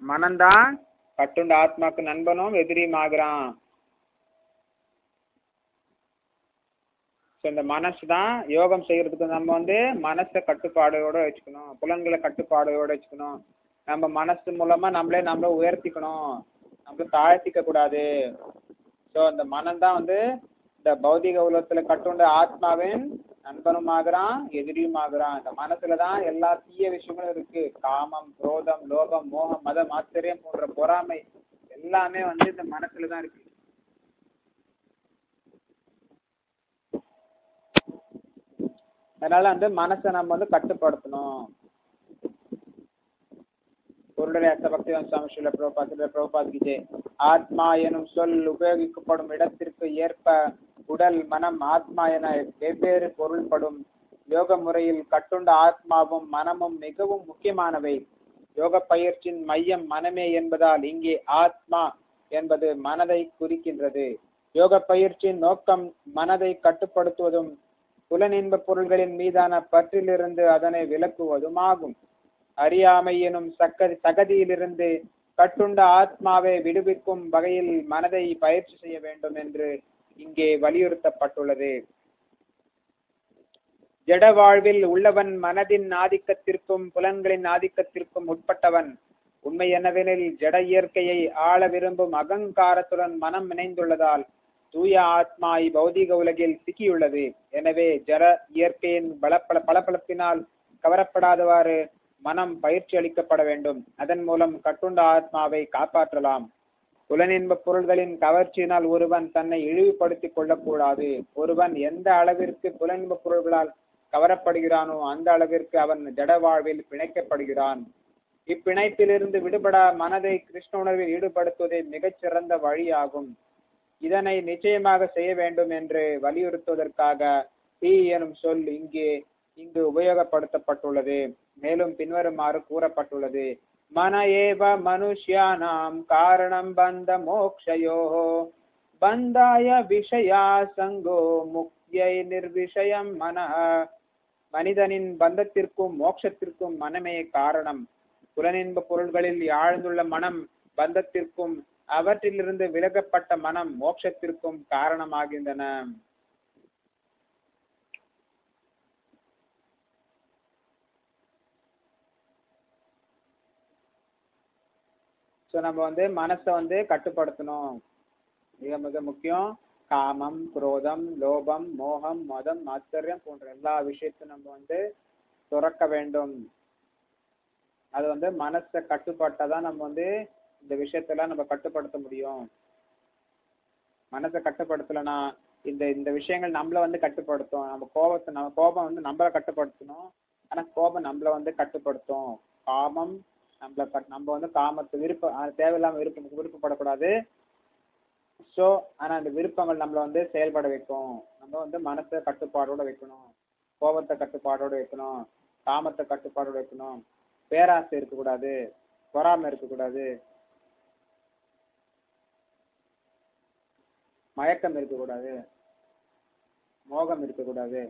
மனம்தான் கட்டுண்ட ஆத்மாக்கு நண்பனும் எதிரியும் ஆகிறான். ஸோ இந்த மனசு தான் யோகம் செய்யறதுக்கு நம்ம வந்து மனசை கட்டுப்பாடோட வச்சுக்கணும். புலன்களை கட்டுப்பாடோட வச்சுக்கணும். நம்ம மனசு மூலமா நம்மளை உயர்த்திக்கணும். நம்மளை தாழ்த்திக்க கூடாது. ஸோ இந்த மனம்தான் வந்து இந்த பௌதிக உலகத்துல கட்டுண்ட ஆத்மாவின் நண்பனும் ஆகிறான் எதிரியும் ஆகிறான். இந்த மனசுலதான் எல்லா தீய விஷயங்களும் இருக்கு. காமம், குரோதம், லோகம், மோகம், மதம், ஆச்சரியம் போன்ற பொறாமை எல்லாமே வந்து இந்த மனசுலதான் இருக்கு. அதனால வந்து மனசை நம்ம வந்து கட்டுப்படுத்தணும். பொருளுடைய அசபக்திவன் சுவாமி ஸ்ரீல பிரபுபாத் கீஜே. ஆத்மா எனும் சொல் உபயோகிக்கப்படும் இடத்திற்கு ஏற்ப உடல், மனம், ஆத்மா என வெவ்வேறு பொருள்படும். யோக முறையில் கட்டுண்ட ஆத்மாவும் மனமும் மிகவும் முக்கியமானவை. யோக பயிற்சியின் மையம் மனமே என்பதால் இங்கே ஆத்மா என்பது மனதை குறிக்கின்றது. யோக பயிற்சியின் நோக்கம் மனதை கட்டுப்படுத்துவதும் புலனின்ப பொருள்களின் மீதான பற்றிலிருந்து அதனை விலக்குவதும் ஆகும். அறியாமை எனும் சகதியிலிருந்து கட்டுண்ட ஆத்மாவை விடுவிக்கும் வகையில் மனதை பயிற்சி செய்ய வேண்டும் என்று இங்கே வலியுறுத்தப்பட்டுள்ளது. ஜட வாழ்வில் உள்ளவன் மனதின் ஆதிக்கத்திற்கும் புலன்களின் ஆதிக்கத்திற்கும் உட்பட்டவன். உண்மை என்னவெனில் ஜட இயற்கையை ஆள விரும்பும் அகங்காரத்துடன் மனம் இணைந்துள்ளதால் தூய ஆத்மா பௌதிக உலகில் சிக்கியுள்ளது. எனவே ஜட இயற்கையின் பளபளப்பினால் கவரப்படாதவாறு மனம் பயிற்சி அளிக்கப்பட வேண்டும். அதன் மூலம் கட்டுண்ட ஆத்மாவை காப்பாற்றலாம். புலனின்ப பொருள்களின் கவர்ச்சியினால் ஒருவன் தன்னை இழிவுபடுத்திக் கொள்ளக்கூடாது. ஒருவன் எந்த அளவிற்கு புலனின்ப பொருள்களால் கவரப்படுகிறானோ அந்த அளவிற்கு அவன் ஜட வாழ்வில் பிணைக்கப்படுகிறான். இப்பிணைப்பிலிருந்து விடுபட மனதை கிருஷ்ண உணர்வில் ஈடுபடுத்துவதே மிகச்சிறந்த வழியாகும். இதனை நிச்சயமாக செய்ய வேண்டும் என்று வலியுறுத்துவதற்காக டி எனும் சொல் இங்கு உபயோகப்படுத்தப்பட்டுள்ளது. மேலும் பின்வருமாறு கூறப்பட்டுள்ளது. மன ஏவ மனுஷ்யானாம் காரணம் பந்த மோக்ஷயோஹோ பந்தாய விஷயா சங்கோ முக்தியை நிர்விஷயம் மனஹ. மனிதனின் பந்தத்திற்கும் மோட்சத்திற்கும் மனமே காரணம். புலனின்ப பொருள்களில் ஆழ்ந்துள்ள மனம் பந்தத்திற்கும் அவற்றிலிருந்து விலகப்பட்ட மனம் மோட்சத்திற்கும் காரணமாகின்றன. நம்ம மனசை கட்டுப்படுத்தணும். மிக மிக முக்கியம். காமம், குரோதம், லோபம், மோகம், மதம், ஆச்சரியம் போன்ற எல்லா விஷயத்தையும் நம்ம துறக்க வேண்டும். அது மனசை கட்டுப்பட்டாதான் நம்ம இந்த விஷயத்தெல்லாம் நம்ம கட்டுப்படுத்த முடியும். மனசை கட்டுப்படுத்தலைன்னா இந்த விஷயங்கள் நம்மள கட்டுப்படுத்தும். நம்ம கோபம் நம்மளை கட்டுப்படுத்தணும். ஆனா கோபம் நம்மள கட்டுப்படுத்தும். காமம் நம்ம காமத்தை தேவையில்லாம விருப்பப்படக்கூடாது. ஸோ ஆனா அந்த விருப்பங்கள் நம்மள செயல்பட வைக்கும். நம்ம மனசை கட்டுப்பாடோட வைக்கணும். கோபத்தை கட்டுப்பாடோட வைக்கணும். காமத்தை கட்டுப்பாடோட வைக்கணும். பேராசை இருக்கக்கூடாது. பொறாமை இருக்கக்கூடாது. மயக்கம் இருக்கக்கூடாது. மோகம் இருக்கக்கூடாது.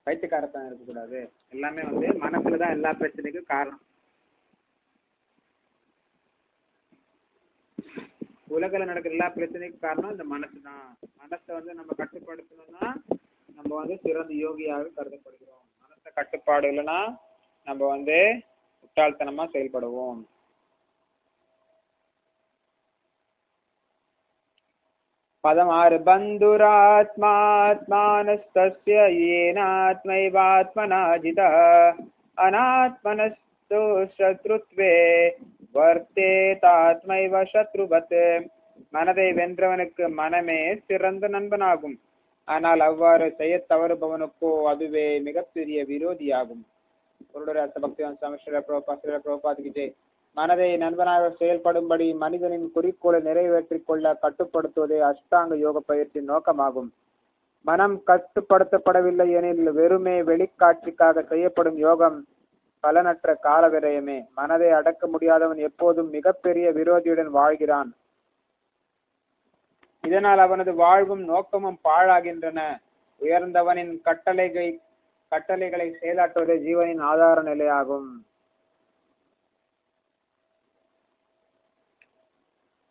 பைத்தியக்காரத்தனம் இருக்கக்கூடாது. எல்லாமே மனசுலதான் எல்லா பிரச்சனைக்கும் காரணம். உலகில் நடக்கிற எல்லா பிரச்சனைக்கும் காரணம் இந்த மனசு தான். மனசை நம்ம கட்டுப்படுத்தணும்னா நம்ம சிறந்த யோகியாக கருதப்படுகிறோம். மனசை கட்டுப்பாடு இல்லைன்னா நம்ம முட்டாள்தனமா செயல்படுவோம். பதம் 6. பந்துராத்மாத்மானஸ்தஸ்ய ஏனாத்மைவாத்மனா ஜிதः அநாத்மனஸ்து சத்ருத்வே வர்த்தேதாத்மைவ சத்ருவத். மனதை வென்றவனுக்கு மனமே சிறந்த நண்பனாகும். ஆனால் அவ்வாறு செய்ய தவறுபவனுக்கோ அதுவே மிகப்பெரிய விரோதியாகும். பிரபுபாத் கீஜே. மனதை நண்பனாக செயல்படும்படி மனிதனின் குறிக்கோளை நிறைவேற்றிக் கொள்ள கட்டுப்படுத்துவதே அஷ்டாங்க யோக பயிற்சியின் நோக்கமாகும். மனம் கட்டுப்படுத்தப்படவில்லை எனில் வெறுமே வெளிக்காட்சிக்காக செய்யப்படும் யோகம் பலனற்ற கால விரயமே. மனதை அடக்க முடியாதவன் எப்போதும் மிகப்பெரிய விரோதியுடன் வாழ்கிறான். இதனால் அவனது வாழ்வும் நோக்கமும் பாழாகின்றன. உயர்ந்தவனின் கட்டளைகளை செயலாற்றுவதே ஜீவனின் ஆதார நிலையாகும்.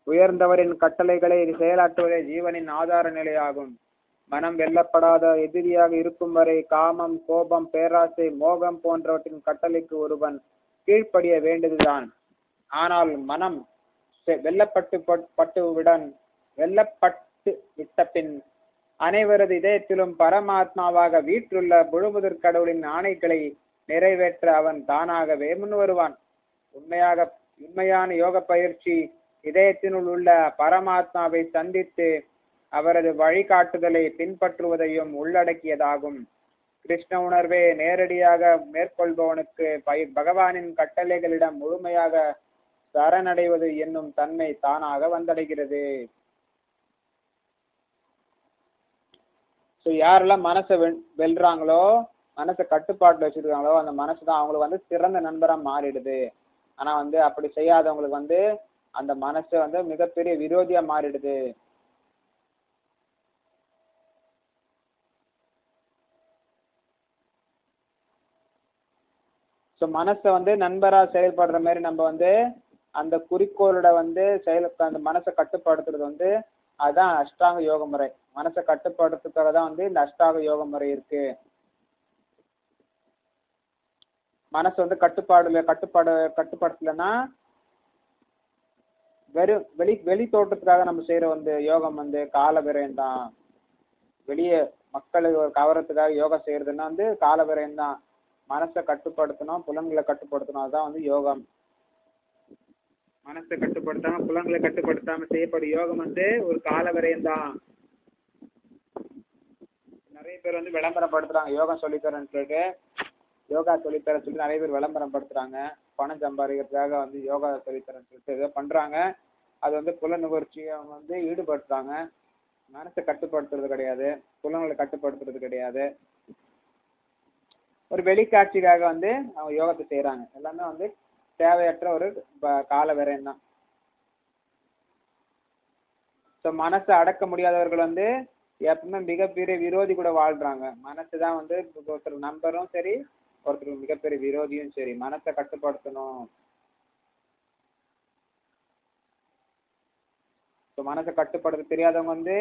உயர்ந்தவரின் கட்டளைகளை செயலாற்றுவதே ஜீவனின் ஆதார நிலையாகும். மனம் வெல்லப்படாத எதிரியாக இருக்கும் வரை காமம், கோபம், பேராசை, மோகம் போன்றவற்றின் கட்டளைக்கு ஒருவன் கீழ்ப்படிய வேண்டியதுதான். ஆனால் மனம் வெல்லப்பட்டு விட்ட பின் அனைவரது இதயத்திலும் பரமாத்மாவாக வீற்றுள்ள முழுமுதற் கடவுளின் ஆணைகளை நிறைவேற்ற அவன் தானாகவே முன் வருவான். உண்மையான யோக பயிற்சி இதயத்தினுள் உள்ள பரமாத்மாவை சந்தித்து அவரது வழிகாட்டுதலை பின்பற்றுவதையும் உள்ளடக்கியதாகும். கிருஷ்ண உணர்வை நேரடியாக மேற்கொள்பவனுக்கு பகவானின் கட்டளைகளிடம் முழுமையாக சரணடைவது என்னும் தன்மை தானாக வந்தடைகிறது. ஸோ யாரெல்லாம் மனசை வெல்றாங்களோ, மனசை கட்டுப்பாட்டுல வச்சிருக்காங்களோ, அந்த மனசு தான் அவங்களுக்கு வந்து சிறந்த நண்பரா மாறிடுது. ஆனா வந்து அப்படி செய்யாதவங்களுக்கு வந்து அந்த மனசு வந்து மிகப்பெரிய விரோதியா மாறிடுது. ஸோ மனசை வந்து நண்பரா செயல்படுற மாதிரி நம்ம வந்து அந்த குறிக்கோளோட வந்து அந்த மனசை கட்டுப்படுத்துறது வந்து அதுதான் அஷ்டாங்க யோக முறை. மனசை கட்டுப்படுத்துறதுக்காக தான் வந்து இந்த அஷ்டாங்க யோக முறை இருக்கு. மனசு வந்து கட்டுப்படுத்தலைன்னா வெறும் வெளி தோட்டத்துக்காக நம்ம செய்யற வந்து யோகம் வந்து கால விரயம் தான். வெளியே மக்களுக்கு ஒரு கவரத்துக்காக யோகா செய்யறதுன்னா வந்து கால விரயம் தான். மனசை கட்டுப்படுத்தணும், புலன்களை கட்டுப்படுத்தணும், அதுதான் வந்து யோகம். மனசை கட்டுப்படுத்தாம புலன்களை கட்டுப்படுத்தாம செய்யப்படும் யோகம் வந்து ஒரு கால விரயம் தான். நிறைய பேர் வந்து விளம்பரப்படுத்துறாங்க யோகா சொல்லித்தரேன்னு சொல்லிட்டு, யோகா சொல்லித்தர சொல்லி நிறைய பேர் விளம்பரப்படுத்துறாங்க. பணம் சம்பாதிக்கிறதுக்காக வந்து யோகா சொல்லித்தரேன்னு சொல்லிட்டு ஏதோ பண்றாங்க. அது வந்து புல நுகர்ச்சியை அவங்க வந்து ஈடுபடுத்துறாங்க. மனசை கட்டுப்படுத்துறது கிடையாது, புலன்களை கட்டுப்படுத்துறது கிடையாது. ஒரு வெளிக்காட்சிக்காக வந்து அவங்க யோகத்தை செய்யறாங்க. எல்லாமே வந்து தேவையற்ற ஒரு கால விரயம் தான். ஸோ மனசை அடக்க முடியாதவர்கள் வந்து எப்பவுமே மிகப்பெரிய விரோதி கூட வாழ்றாங்க. மனசு தான் வந்து ஒருத்தர் நண்பரும் சரி, ஒருத்தர் மிகப்பெரிய விரோதியும் சரி. மனசை கட்டுப்படுத்தணும். ஸோ மனசை கட்டுப்படுத்த தெரியாதவங்க வந்து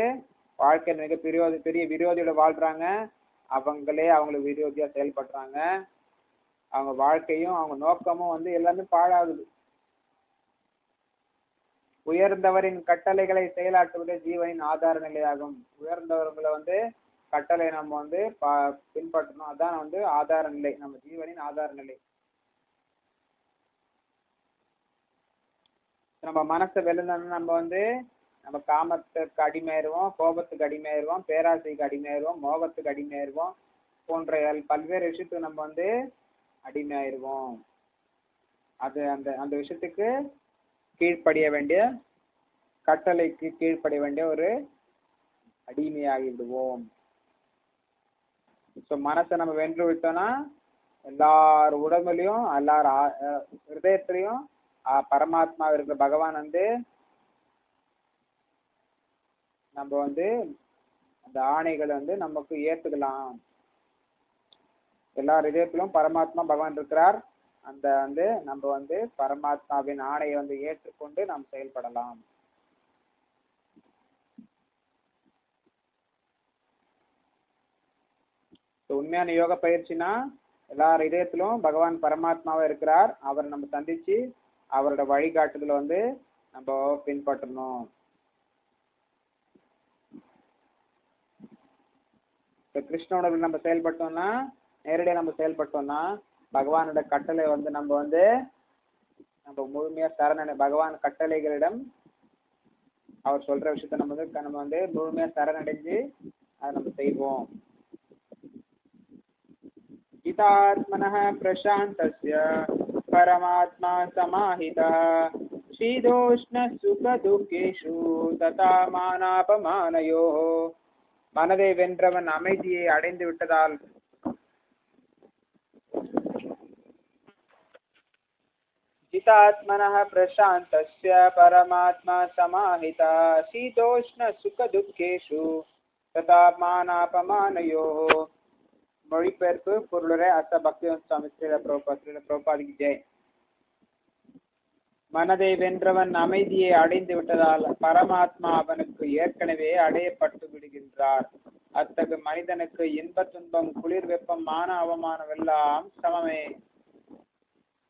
வாழ்க்கையில் பெரிய விரோதியோட வாழ்றாங்க. அவங்களே அவங்களுக்கு விரோதியா செயல்படுறாங்க. அவங்க வாழ்க்கையும் அவங்க நோக்கமும் வந்து எல்லாமே பாழாகுது. உயர்ந்தவரின் கட்டளைகளை செயலாற்றுவதே ஜீவனின் ஆதார நிலையாகும். உயர்ந்தவர்களை வந்து கட்டளை நம்ம வந்து பின்பற்றணும். அதான் வந்து ஆதார நிலை, நம்ம ஜீவனின் ஆதார நிலை. நம்ம மனசை வெல்லுந்தோம்னா நம்ம வந்து நம்ம காமத்துக்கு அடிமையாயிருவோம், கோபத்துக்கு அடிமையாயிருவோம், பேராசைக்கு அடிமையாயிருவோம், மோகத்துக்கு அடிமையாயிருவோம், போன்ற பல்வேறு விஷயத்துக்கு நம்ம வந்து அடிமையாயிருவோம். அது அந்த அந்த விஷயத்துக்கு கீழ்ப்படிய வேண்டிய, கட்டளைக்கு கீழ்ப்படிய வேண்டிய ஒரு அடிமையாகி விடுவோம். ஸோ மனசை நம்ம வென்று விட்டோம்னா எல்லார் உடம்புலையும் எல்லார் ஹிருதயத்திலையும் பரமாத்மா இருக்கிற பகவான் வந்து நம்ம வந்து அந்த ஆணைகளை வந்து நமக்கு ஏற்றுக்கலாம். எல்லா இதயத்திலும் பரமாத்மா பகவான் இருக்கிறார். அந்த வந்து நம்ம வந்து பரமாத்மாவின் ஆணையை வந்து ஏற்றுக்கொண்டு நாம் செயல்படலாம். உண்மையான யோக பயிற்சினா எல்லார் இதயத்திலும் பகவான் பரமாத்மாவா இருக்கிறார். அவரை நம்ம சந்திச்சு அவரோட வழிகாட்டுதலை வந்து நம்ம பின்பற்றணும். கிருஷ்ணனோட நம்ம செயல்பட்டோம்னா, நேரடியாக நம்ம செயல்பட்டோம்னா பகவானோட கட்டளை வந்து நம்ம முழுமையா பகவான் கட்டளைகளிடம் அவர் சொல்ற விஷயத்த நம்ம வந்து முழுமையா சரணடைஞ்சு அதை நம்ம செய்வோம். கீதாத்மனः பிரசாந்தஸ்ய பரமாத்மா சமாஹிதः சீதோஷ்ண சுக துக்கேஷு ததா மானாபமானயோः. மனதை வென்றவன் அமைதியை அடைந்து விட்டதால் ஜிதாத்மனः பிரசாந்தஸ்ய பரமாத்மா சமாஹிதः சீதோஷ்ண சுக துக்கேஷு ததா மானாபமானயோः. மொழிபெயர்ப்பு பொருளுரை அச பக்திவேதாந்த சுவாமி ஸ்ரீல பிரபுபாதிக்கு ஜெய். மனதை வென்றவன் அமைதியை அடைந்து விட்டதால் பரமாத்மா அவனுக்கு ஏற்கனவே அடையப்பட்டு விடுகின்றார். அத்தகு மனிதனுக்கு இன்ப துன்பம், குளிர் வெப்பம், மான அவமானம் எல்லாம் சமமே.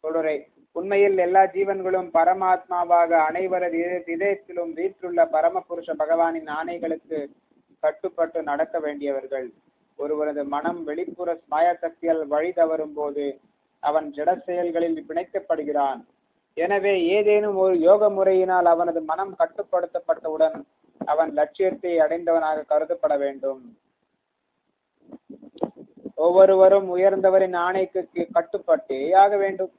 பொருளுரை: உண்மையில் எல்லா ஜீவன்களும் பரமாத்மாவாக அனைவரது இதயத்திலும் வீற்றுள்ள பரமபுருஷ பகவானின் ஆணைகளுக்கு கட்டுப்பட்டு நடக்க வேண்டியவர்கள். ஒருவரது மனம் வெளிப்புற மாயா சக்தியால் வழி தவறும் போது அவன் ஜட செயல்களில் பிணைக்கப்படுகிறான். எனவே ஏதேனும் ஒரு யோக முறையினால் அவனது மனம் கட்டுப்படுத்தப்பட்டவுடன் அவன் லட்சியத்தை அடைந்தவனாக கருதப்பட வேண்டும். ஒவ்வொருவரும் உயர்ந்தவரின் ஆணைக்கு கட்டுப்பட்டே ஆக வேண்டும்.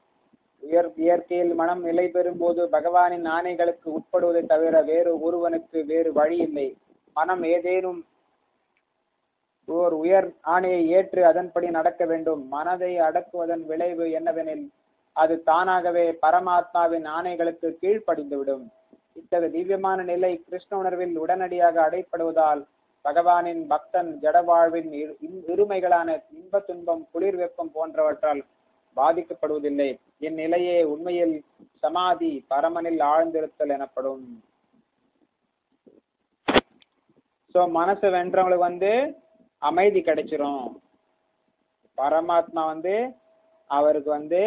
இயற்கையில் மனம் நிலை பெறும் போது பகவானின் ஆணைகளுக்கு உட்படுவதை தவிர வேறு ஒருவனுக்கு வேறு வழி இல்லை. மனம் ஏதேனும் ஓர் உயர் ஆணையை ஏற்று அதன்படி நடக்க வேண்டும். மனதை அடக்குவதன் விளைவு என்னவெனில் அது தானாகவே பரமாத்மாவின் ஆணைகளுக்கு கீழ்ப்படிந்துவிடும். இத்தகைய திவ்யமான நிலை கிருஷ்ண உணர்வில் உடனடியாக அடைப்படுவதால் பகவானின் பக்தன் ஜட வாழ்வின் இருமைகளான இன்ப துன்பம் குளிர் வெப்பம் போன்றவற்றால் பாதிக்கப்படுவதில்லை. இந்நிலையே உண்மையில் சமாதி பரமனில் ஆழ்ந்திருத்தல் எனப்படும். சோ மனசை வென்றவங்களுக்கு அமைதி கிடைச்சிரும். பரமாத்மா அவருக்கு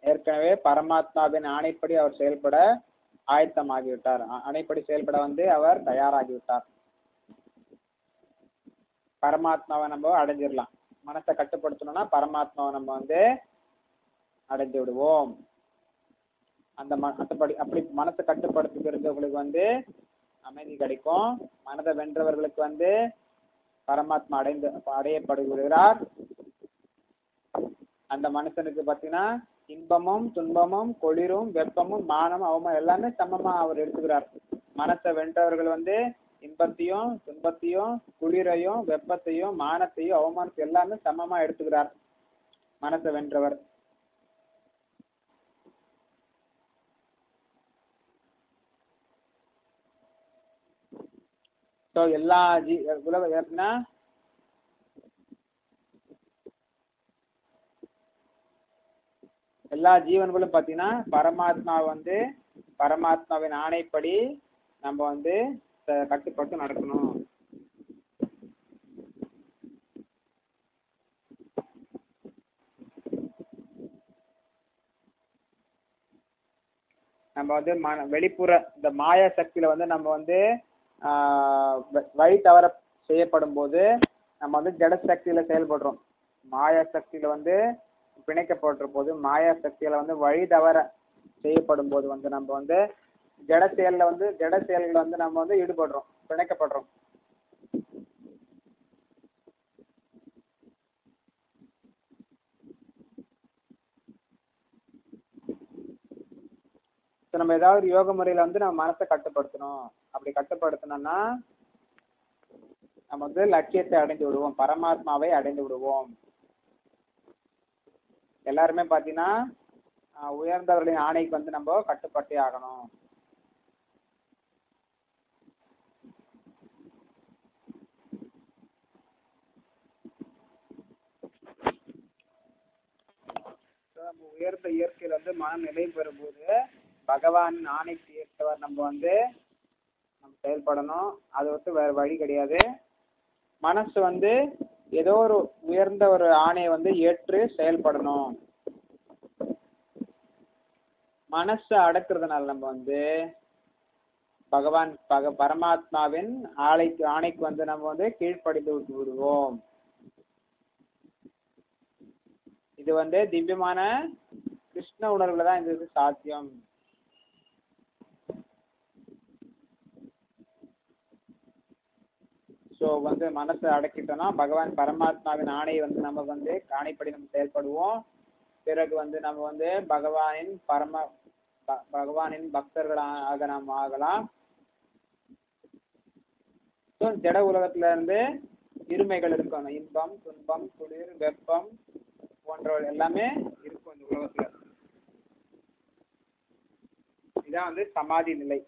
ஏற்கனவே பரமாத்மாவின் ஆணைப்படி அவர் செயல்பட ஆயத்தமாகிவிட்டார். ஆணைப்படி செயல்பட அவர் தயாராகிவிட்டார். பரமாத்மாவை நம்ம அடைஞ்சிடலாம். மனசை கட்டுப்படுத்தணும்னா பரமாத்மாவை நம்ம அடைஞ்சு விடுவோம். அப்படி மனசை கட்டுப்படுத்தி தெரிஞ்சவங்களுக்கு அமைதி கிடைக்கும். மனதை வென்றவர்களுக்கு பரமாத்மா அடையப்படுகிறார். அந்த மனுஷனுக்கு பாத்தீங்கன்னா இன்பமும் துன்பமும் குளிரும் வெப்பமும் மானம் அவமானம் எல்லாமே சமமா அவர் எடுத்துக்கிறார். மனசை வென்றவர்கள் இன்பத்தையும் துன்பத்தையும் குளிரையும் வெப்பத்தையும் மானத்தையும் அவமானத்தையும் எல்லாமே சமமா எடுத்துக்கிறார் மனசை வென்றவர். எல்லா எல்லா ஜீவன்களும் பாத்தீங்கன்னா பரமாத்மா பரமாத்மாவின் ஆணைப்படி நம்ம கட்டுப்பட்டு நடக்கணும். நம்ம வெளிப்புற இந்த மாயா சக்தியில நம்ம வழி தவற செய்யப்படும் போது நம்ம ஜட சக்தியில செயல்படுறோம். மாயா சக்தியில பிணைக்கப்படுற போது மாயா சக்தியில வழி தவற செய்யப்படும் போது நம்ம ஜட செயல்ல ஜட செயல்கள் நம்ம ஈடுபடுறோம், பிணைக்கப்படுறோம். நம்ம ஏதாவது யோக முறையில நம்ம மனசை கட்டுப்படுத்தணும். அப்படி கட்டுப்படுத்தணும்னா நம்ம லட்சியத்தை அடைந்து விடுவோம், பரமாத்மாவை அடைந்து விடுவோம். எல்லாருமே பாத்தீங்கன்னா உயர்ந்தவர்களின் ஆணைக்கு நம்ம கட்டுப்பட்டே ஆகணும். நம்ம உயர்ந்த இயற்கையில மனம் நிலை பெறும்போது பகவான் ஆணைக்கு ஏற்றவர் நம்ம நம்ம செயல்படணும். அது வேற வழி கிடையாது. மனசு ஏதோ ஒரு உயர்ந்த ஒரு ஆணையை ஏற்று செயல்படணும். மனசை அடக்குறதுனால நம்ம பகவான் பரமாத்மாவின் ஆணைக்கு நம்ம கீழ்ப்படிந்து விடுவோம். இது திவ்யமான கிருஷ்ண உணர்வுல தான் இது சாத்தியம். ஸோ மனசை அடக்கிட்டோம்னா பகவான் பரமாத்மாவின் ஆணையை நம்ம ஆணைப்படி நம்ம செயல்படுவோம். பிறகு நம்ம பகவானின் பக்தர்களாக நாம் ஆகலாம். ஸோ ஜட உலகத்துல இருமைகள் இருக்கும். இன்பம் துன்பம் குளிர் வெப்பம் போன்றவை எல்லாமே இருக்கும் இந்த உலகத்துல. இதான் சமாதி நிலை.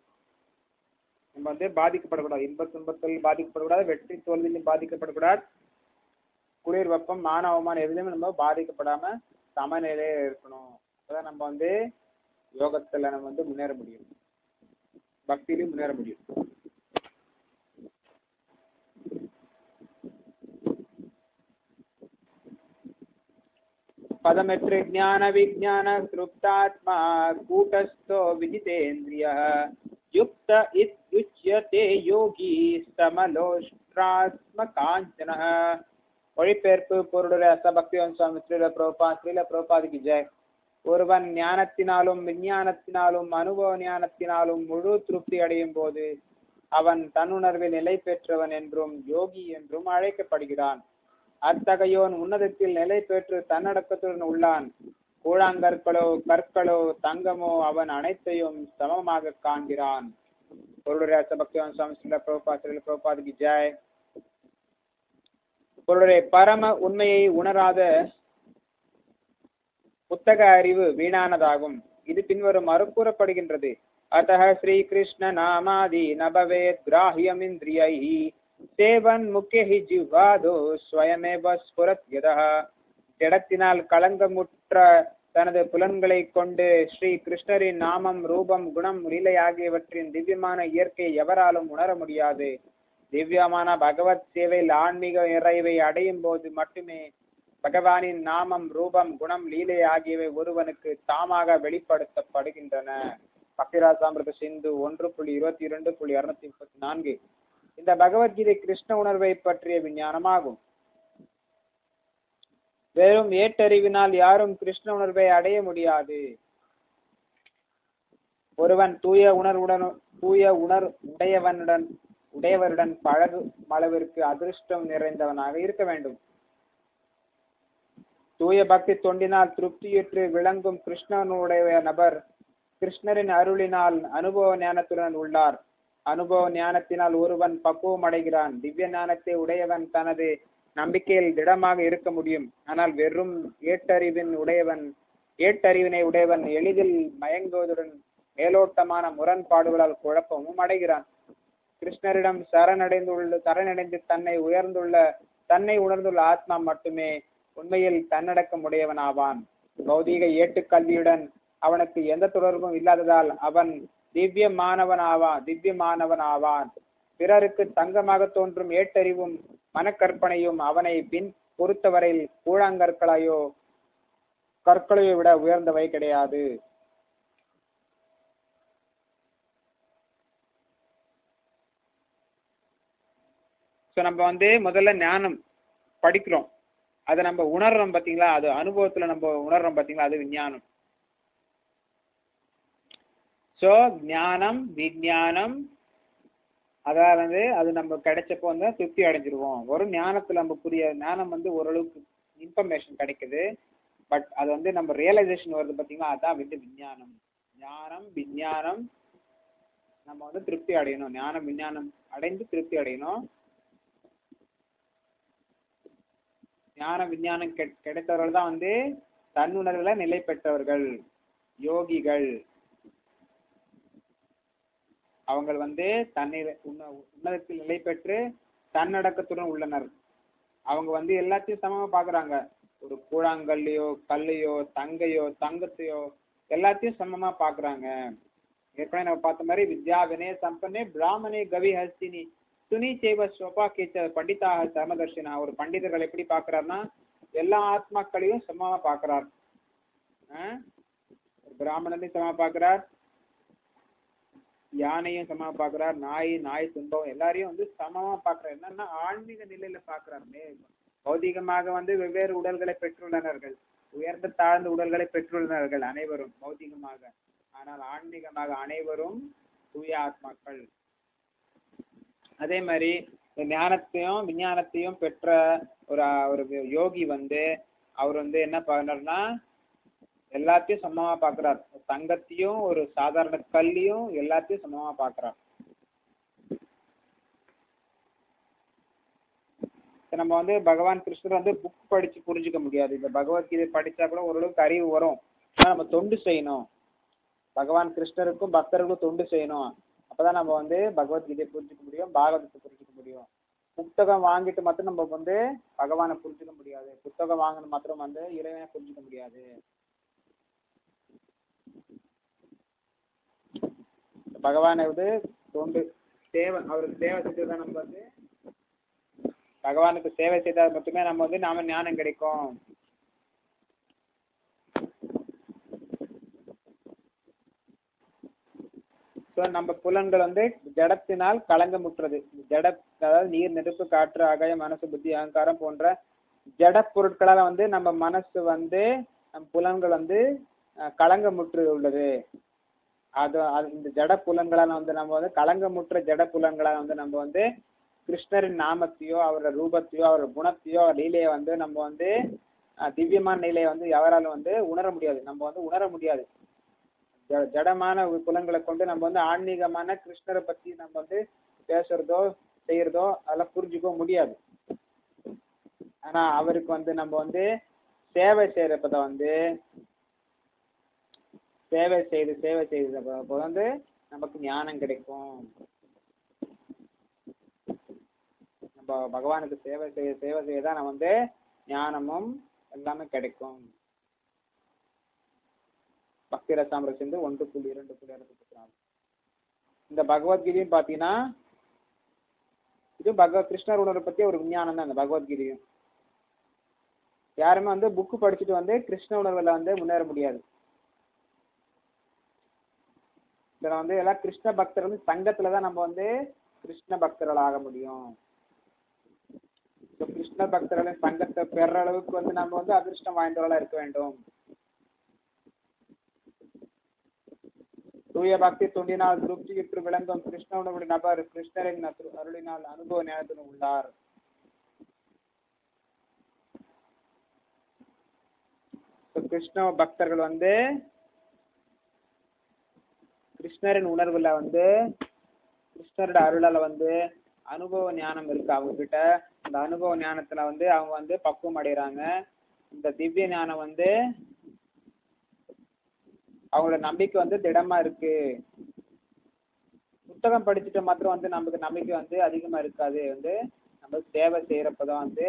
நம்ம பாதிக்கப்படக்கூடாது. இன்ப துன்பத்தில் பாதிக்கப்படக்கூடாது, வெற்றி தோல்வியிலும் பாதிக்கப்படக்கூடாது, குளிர் வெப்பம் மான அவமானம் எதுலையுமே நம்ம பாதிக்கப்படாம சமநிலையில இருக்கணும். அதான் நம்ம யோகத்துல நம்ம முன்னேற முடியும், பக்தியிலும் முன்னேற முடியும். பதமெற்று ஞான விஜான திருப்தாத்மா கூட்டஸ்தோ விஜிதேந்திரிய யுக்த இத்யுச்யதே யோகி சமலோஷ்ட்ராத்ம காஞ்சன. மொழிபெயர்ப்பு பொருளுரை அசபக்திவன் சுவாமி ஸ்ரீல பிரபுபாதிக்கு ஜெய். ஒருவன் ஞானத்தினாலும் விஞ்ஞானத்தினாலும் அனுபவ ஞானத்தினாலும் முழு திருப்தி அடையும் போது அவன் தன்னுணர்வில் நிலை பெற்றவன் என்றும் யோகி என்றும் அழைக்கப்படுகிறான். அத்தகையோன் உன்னதத்தில் நிலை பெற்று தன்னடக்கத்துடன் உள்ளான். கூழாங்கற்களோ கற்களோ தங்கமோ அவன் அனைத்தையும் சமமாக காண்கிறான். பொருளுடைய பக்திவான் சுவாமி ஸ்ரீல பிரபுபாதுக்கு ஜெய். பொருளுடைய பரம உண்மையை உணராத புத்தக அறிவு வீணானதாகும். இது பின்வரும் மறுக்கூறப்படுகின்றது. அத்தः ஸ்ரீ கிருஷ்ண நாமாதி நபவேத் கிராஹ்யமிந்திரியை சேவன் முக்கியஹி ஜிஹ்வாதோ ஸ்வயமேவ ஸ்புரத் யதः. ஜடத்தினால் களங்கமுற்ற தனது புலன்களை கொண்டு ஸ்ரீ கிருஷ்ணரின் நாமம், ரூபம், குணம், லீலை ஆகியவற்றின் திவ்யமான இயற்கையை எவராலும் உணர முடியாது. திவ்யமான பகவத் சேவையில் ஆன்மீக நிறைவை அடையும் போது மட்டுமே பகவானின் நாமம், ரூபம், குணம், லீலை ஆகியவை ஒருவனுக்கு தாமாக வெளிப்படுத்தப்படுகின்றன. பக்திராசாமிருத சிந்து 1.22.234. இந்த பகவத்கீதை கிருஷ்ண உணர்வை பற்றிய விஞ்ஞானமாகும். வெறும் ஏட்டறிவினால் யாரும் கிருஷ்ண உணர்வை அடைய முடியாது. ஒருவன் தூய உடையவருடன் பழகும் அளவிற்கு அதிர்ஷ்டம் நிறைந்தவனாக இருக்க வேண்டும். தூய பக்தி தொண்டினால் திருப்தியுற்று விளங்கும் கிருஷ்ணனுடைய நபர் கிருஷ்ணரின் அருளினால் அனுபவ ஞானத்துடன் உள்ளார். அனுபவ ஞானத்தினால் ஒருவன் பக்குவம் அடைகிறான். திவ்ய ஞானத்தை உடையவன் தனது நம்பிக்கையில் திடமாக இருக்க முடியும். ஆனால் வெறும் ஏட்டறிவினை உடையவன் எளிதில் மயங்குவதுடன் மேலோட்டமான முரண்பாடுகளால் குழப்பமும் அடைகிறான். கிருஷ்ணரிடம் சரணடைந்து தன்னை உணர்ந்துள்ள ஆத்மா மட்டுமே உண்மையில் தன்னடக்கம் உடையவன் ஆவான். பௌதீக ஏட்டுக்கல்வியுடன் அவனுக்கு எந்த தொடர்பும் இல்லாததால் அவன் திவ்யமானவன் ஆவான். பிறருக்கு தங்கமாக தோன்றும் ஏட்டறிவும் மனக்கற்பனையும் அவனை பின் பொறுத்தவரையில் கூழாங்கற்களையோ கற்களையோ விட உயர்ந்தவை கிடையாது. நம்ம முதல்ல ஞானம் படிக்கிறோம், அதை நம்ம உணர்றோம் பாத்தீங்களா, அது அனுபவத்துல நம்ம உணர்றோம் பாத்தீங்களா, அது விஞ்ஞானம். சோ ஞானம் விஞ்ஞானம் அதாவது அது நம்ம கிடைச்சப்போ திருப்தி அடைஞ்சிருவோம். ஒரு ஞானத்துல நம்ம ஞானம் ஓரளவுக்கு இன்ஃபர்மேஷன் கிடைக்குது. பட் அது நம்ம ரியலைசேஷன் வருது பாத்தீங்களா, அதான் விஞ்ஞானம். ஞானம் விஞ்ஞானம் நம்ம திருப்தி அடையணும். ஞானம் விஞ்ஞானம் அடைந்து திருப்தி அடையணும். ஞான விஞ்ஞானம் கிடைத்தவர்கள் தான் தன்னுணர்வுல நிலை பெற்றவர்கள், யோகிகள். அவங்க உன்னதத்தில் நிலை பெற்று தன்னடக்கத்துடன் உள்ளனர். அவங்க எல்லாத்தையும் சமமா பாக்குறாங்க. ஒரு கூழாங்கல்லையோ கல்லையோ தங்கத்தையோ எல்லாத்தையும் சமமா பாக்குறாங்க. ஏற்கனவே நம்ம பார்த்த மாதிரி வித்யா வினய சம்பன்னே பிராமணே கவி ஹஸ்தினி துணி செய்வ ஸ்வபா கேச்ச பண்டிதாக சமதர்ஷினா. ஒரு பண்டிதர்கள் எப்படி பாக்குறாருன்னா எல்லா ஆத்மாக்களையும் சமமா பாக்குறார். பிராமணனையும் சமமா பாக்குறார், யானையும் சமமா பாக்குறார், நாய் துன்பம் எல்லாரையும் சமமா பாக்குறார். என்னன்னா ஆன்மீக நிலையில பாக்குறார். பௌதிகமாக வெவ்வேறு உடல்களை பெற்றுள்ளனர்கள், உயர்ந்த தாழ்ந்த உடல்களை பெற்றுள்ளனர்கள் அனைவரும் பௌதிகமாக. ஆனால் ஆன்மீகமாக அனைவரும் தூய ஆத்மாக்கள். அதே மாதிரி ஞானத்தையும் விஞ்ஞானத்தையும் பெற்ற ஒரு யோகி அவர் என்ன பண்ணார்னா எல்லாத்தையும் சமமா பாக்குறார். தங்கத்தையும் ஒரு சாதாரண கல்லையும் எல்லாத்தையும் சமமா பாக்குறார். நம்ம பகவான் கிருஷ்ணர் புக் படிச்சு புரிஞ்சுக்க முடியாது. இந்த பகவத்கீதை படிச்சா கூட ஓரளவுக்கு அறிவு வரும். ஆனா நம்ம தொண்டு செய்யணும். பகவான் கிருஷ்ணருக்கும் பக்தர்களுக்கும் தொண்டு செய்யணும். அப்பதான் நம்ம பகவத்கீதையை புரிஞ்சுக்க முடியும், பாகவதத்தை புரிஞ்சுக்க முடியும். புத்தகம் வாங்கிட்டு மட்டும் நம்ம பகவானை புரிஞ்சுக்க முடியாது. புத்தகம் வாங்கின மாத்திரம் இறைவனை புரிஞ்சுக்க முடியாது. பகவானை தொண்டு சேவை, அவருக்கு சேவை செய்ததான் நம்ம பகவானுக்கு சேவை செய்தால் மட்டுமே நாம ஞானம் கிடைக்கும். நம்ம புலன்கள் ஜடத்தினால் கலங்கமுற்றது. அதாவது நீர், நெருப்பு, காற்று, ஆகாயம், மனசு, புத்தி, அகங்காரம் போன்ற ஜட பொருட்களால நம்ம மனசு நம் புலன்கள் கலங்கமுற்று உள்ளது. அது இந்த ஜட புலன்களால் நம்ம கலங்கமுற்ற ஜட புலன்களால் நம்ம கிருஷ்ணரின் நாமத்தையோ அவரோட ரூபத்தையோ அவரோட குணத்தையோ லீலையை வந்து நம்ம வந்து திவ்யமான நிலையை வந்து யாராலும் வந்து உணர முடியாது. நம்ம வந்து உணர முடியாது. ஜடமான புலன்களை கொண்டு நம்ம வந்து ஆன்மீகமான கிருஷ்ணரை பத்தி நம்ம வந்து பேசுறதோ செய்யறதோ அதெல்லாம் புரிஞ்சுக்க முடியாது. ஆனா அவருக்கு வந்து நம்ம வந்து சேவை செய்யறப்ப வந்து சேவை செய்து வந்து நமக்கு ஞானம் கிடைக்கும். நம்ம பகவானுக்கு சேவை செய்யதான் நம்ம வந்து ஞானமும் எல்லாமே கிடைக்கும். பக்தி ரசாமிரதம் சேர்ந்து 1.2.64. இந்த பகவத்கீதையும் பாத்தீங்கன்னா இது கிருஷ்ணர் உணர்வை பத்தி ஒரு விஞ்ஞானம் தான். இந்த பகவத்கீதையும் யாருமே வந்து புக்கு படிச்சுட்டு வந்து கிருஷ்ண உணர்வுல வந்து முன்னேற முடியாது. இதுல வந்து எல்லாம் கிருஷ்ண பக்தர் வந்து சங்கத்துலதான் நம்ம வந்து கிருஷ்ண பக்தர்கள் ஆக முடியும். கிருஷ்ண பக்தர்களின் சங்கத்தை பெற அளவுக்கு வந்து நம்ம வந்து அதிர்ஷ்டம் வாய்ந்தவர்களா இருக்க வேண்டும். தூய பக்தி தொண்டினால் திருப்தியுற்று விளங்கும் கிருஷ்ண உணர்வுடைய நபர் கிருஷ்ணரின் அருளினால் அனுபவ ஞானத்துடன் உள்ளார். கிருஷ்ண பக்தர்கள் வந்து கிருஷ்ணரின் உணர்வுல வந்து கிருஷ்ணரோட அருளால வந்து அனுபவ ஞானம் இருக்கு அவங்க கிட்ட. அந்த அனுபவ ஞானத்துல வந்து அவங்க வந்து பக்குவம் அடைகிறாங்க. இந்த திவ்ய ஞானம் வந்து அவங்களோட நம்பிக்கை வந்து திடமா இருக்கு. புத்தகம் படிச்சுட்டு மாத்திரம் வந்து நமக்கு நம்பிக்கை வந்து அதிகமா இருக்காது. வந்து நம்ம சேவை செய்யறப்பதான் வந்து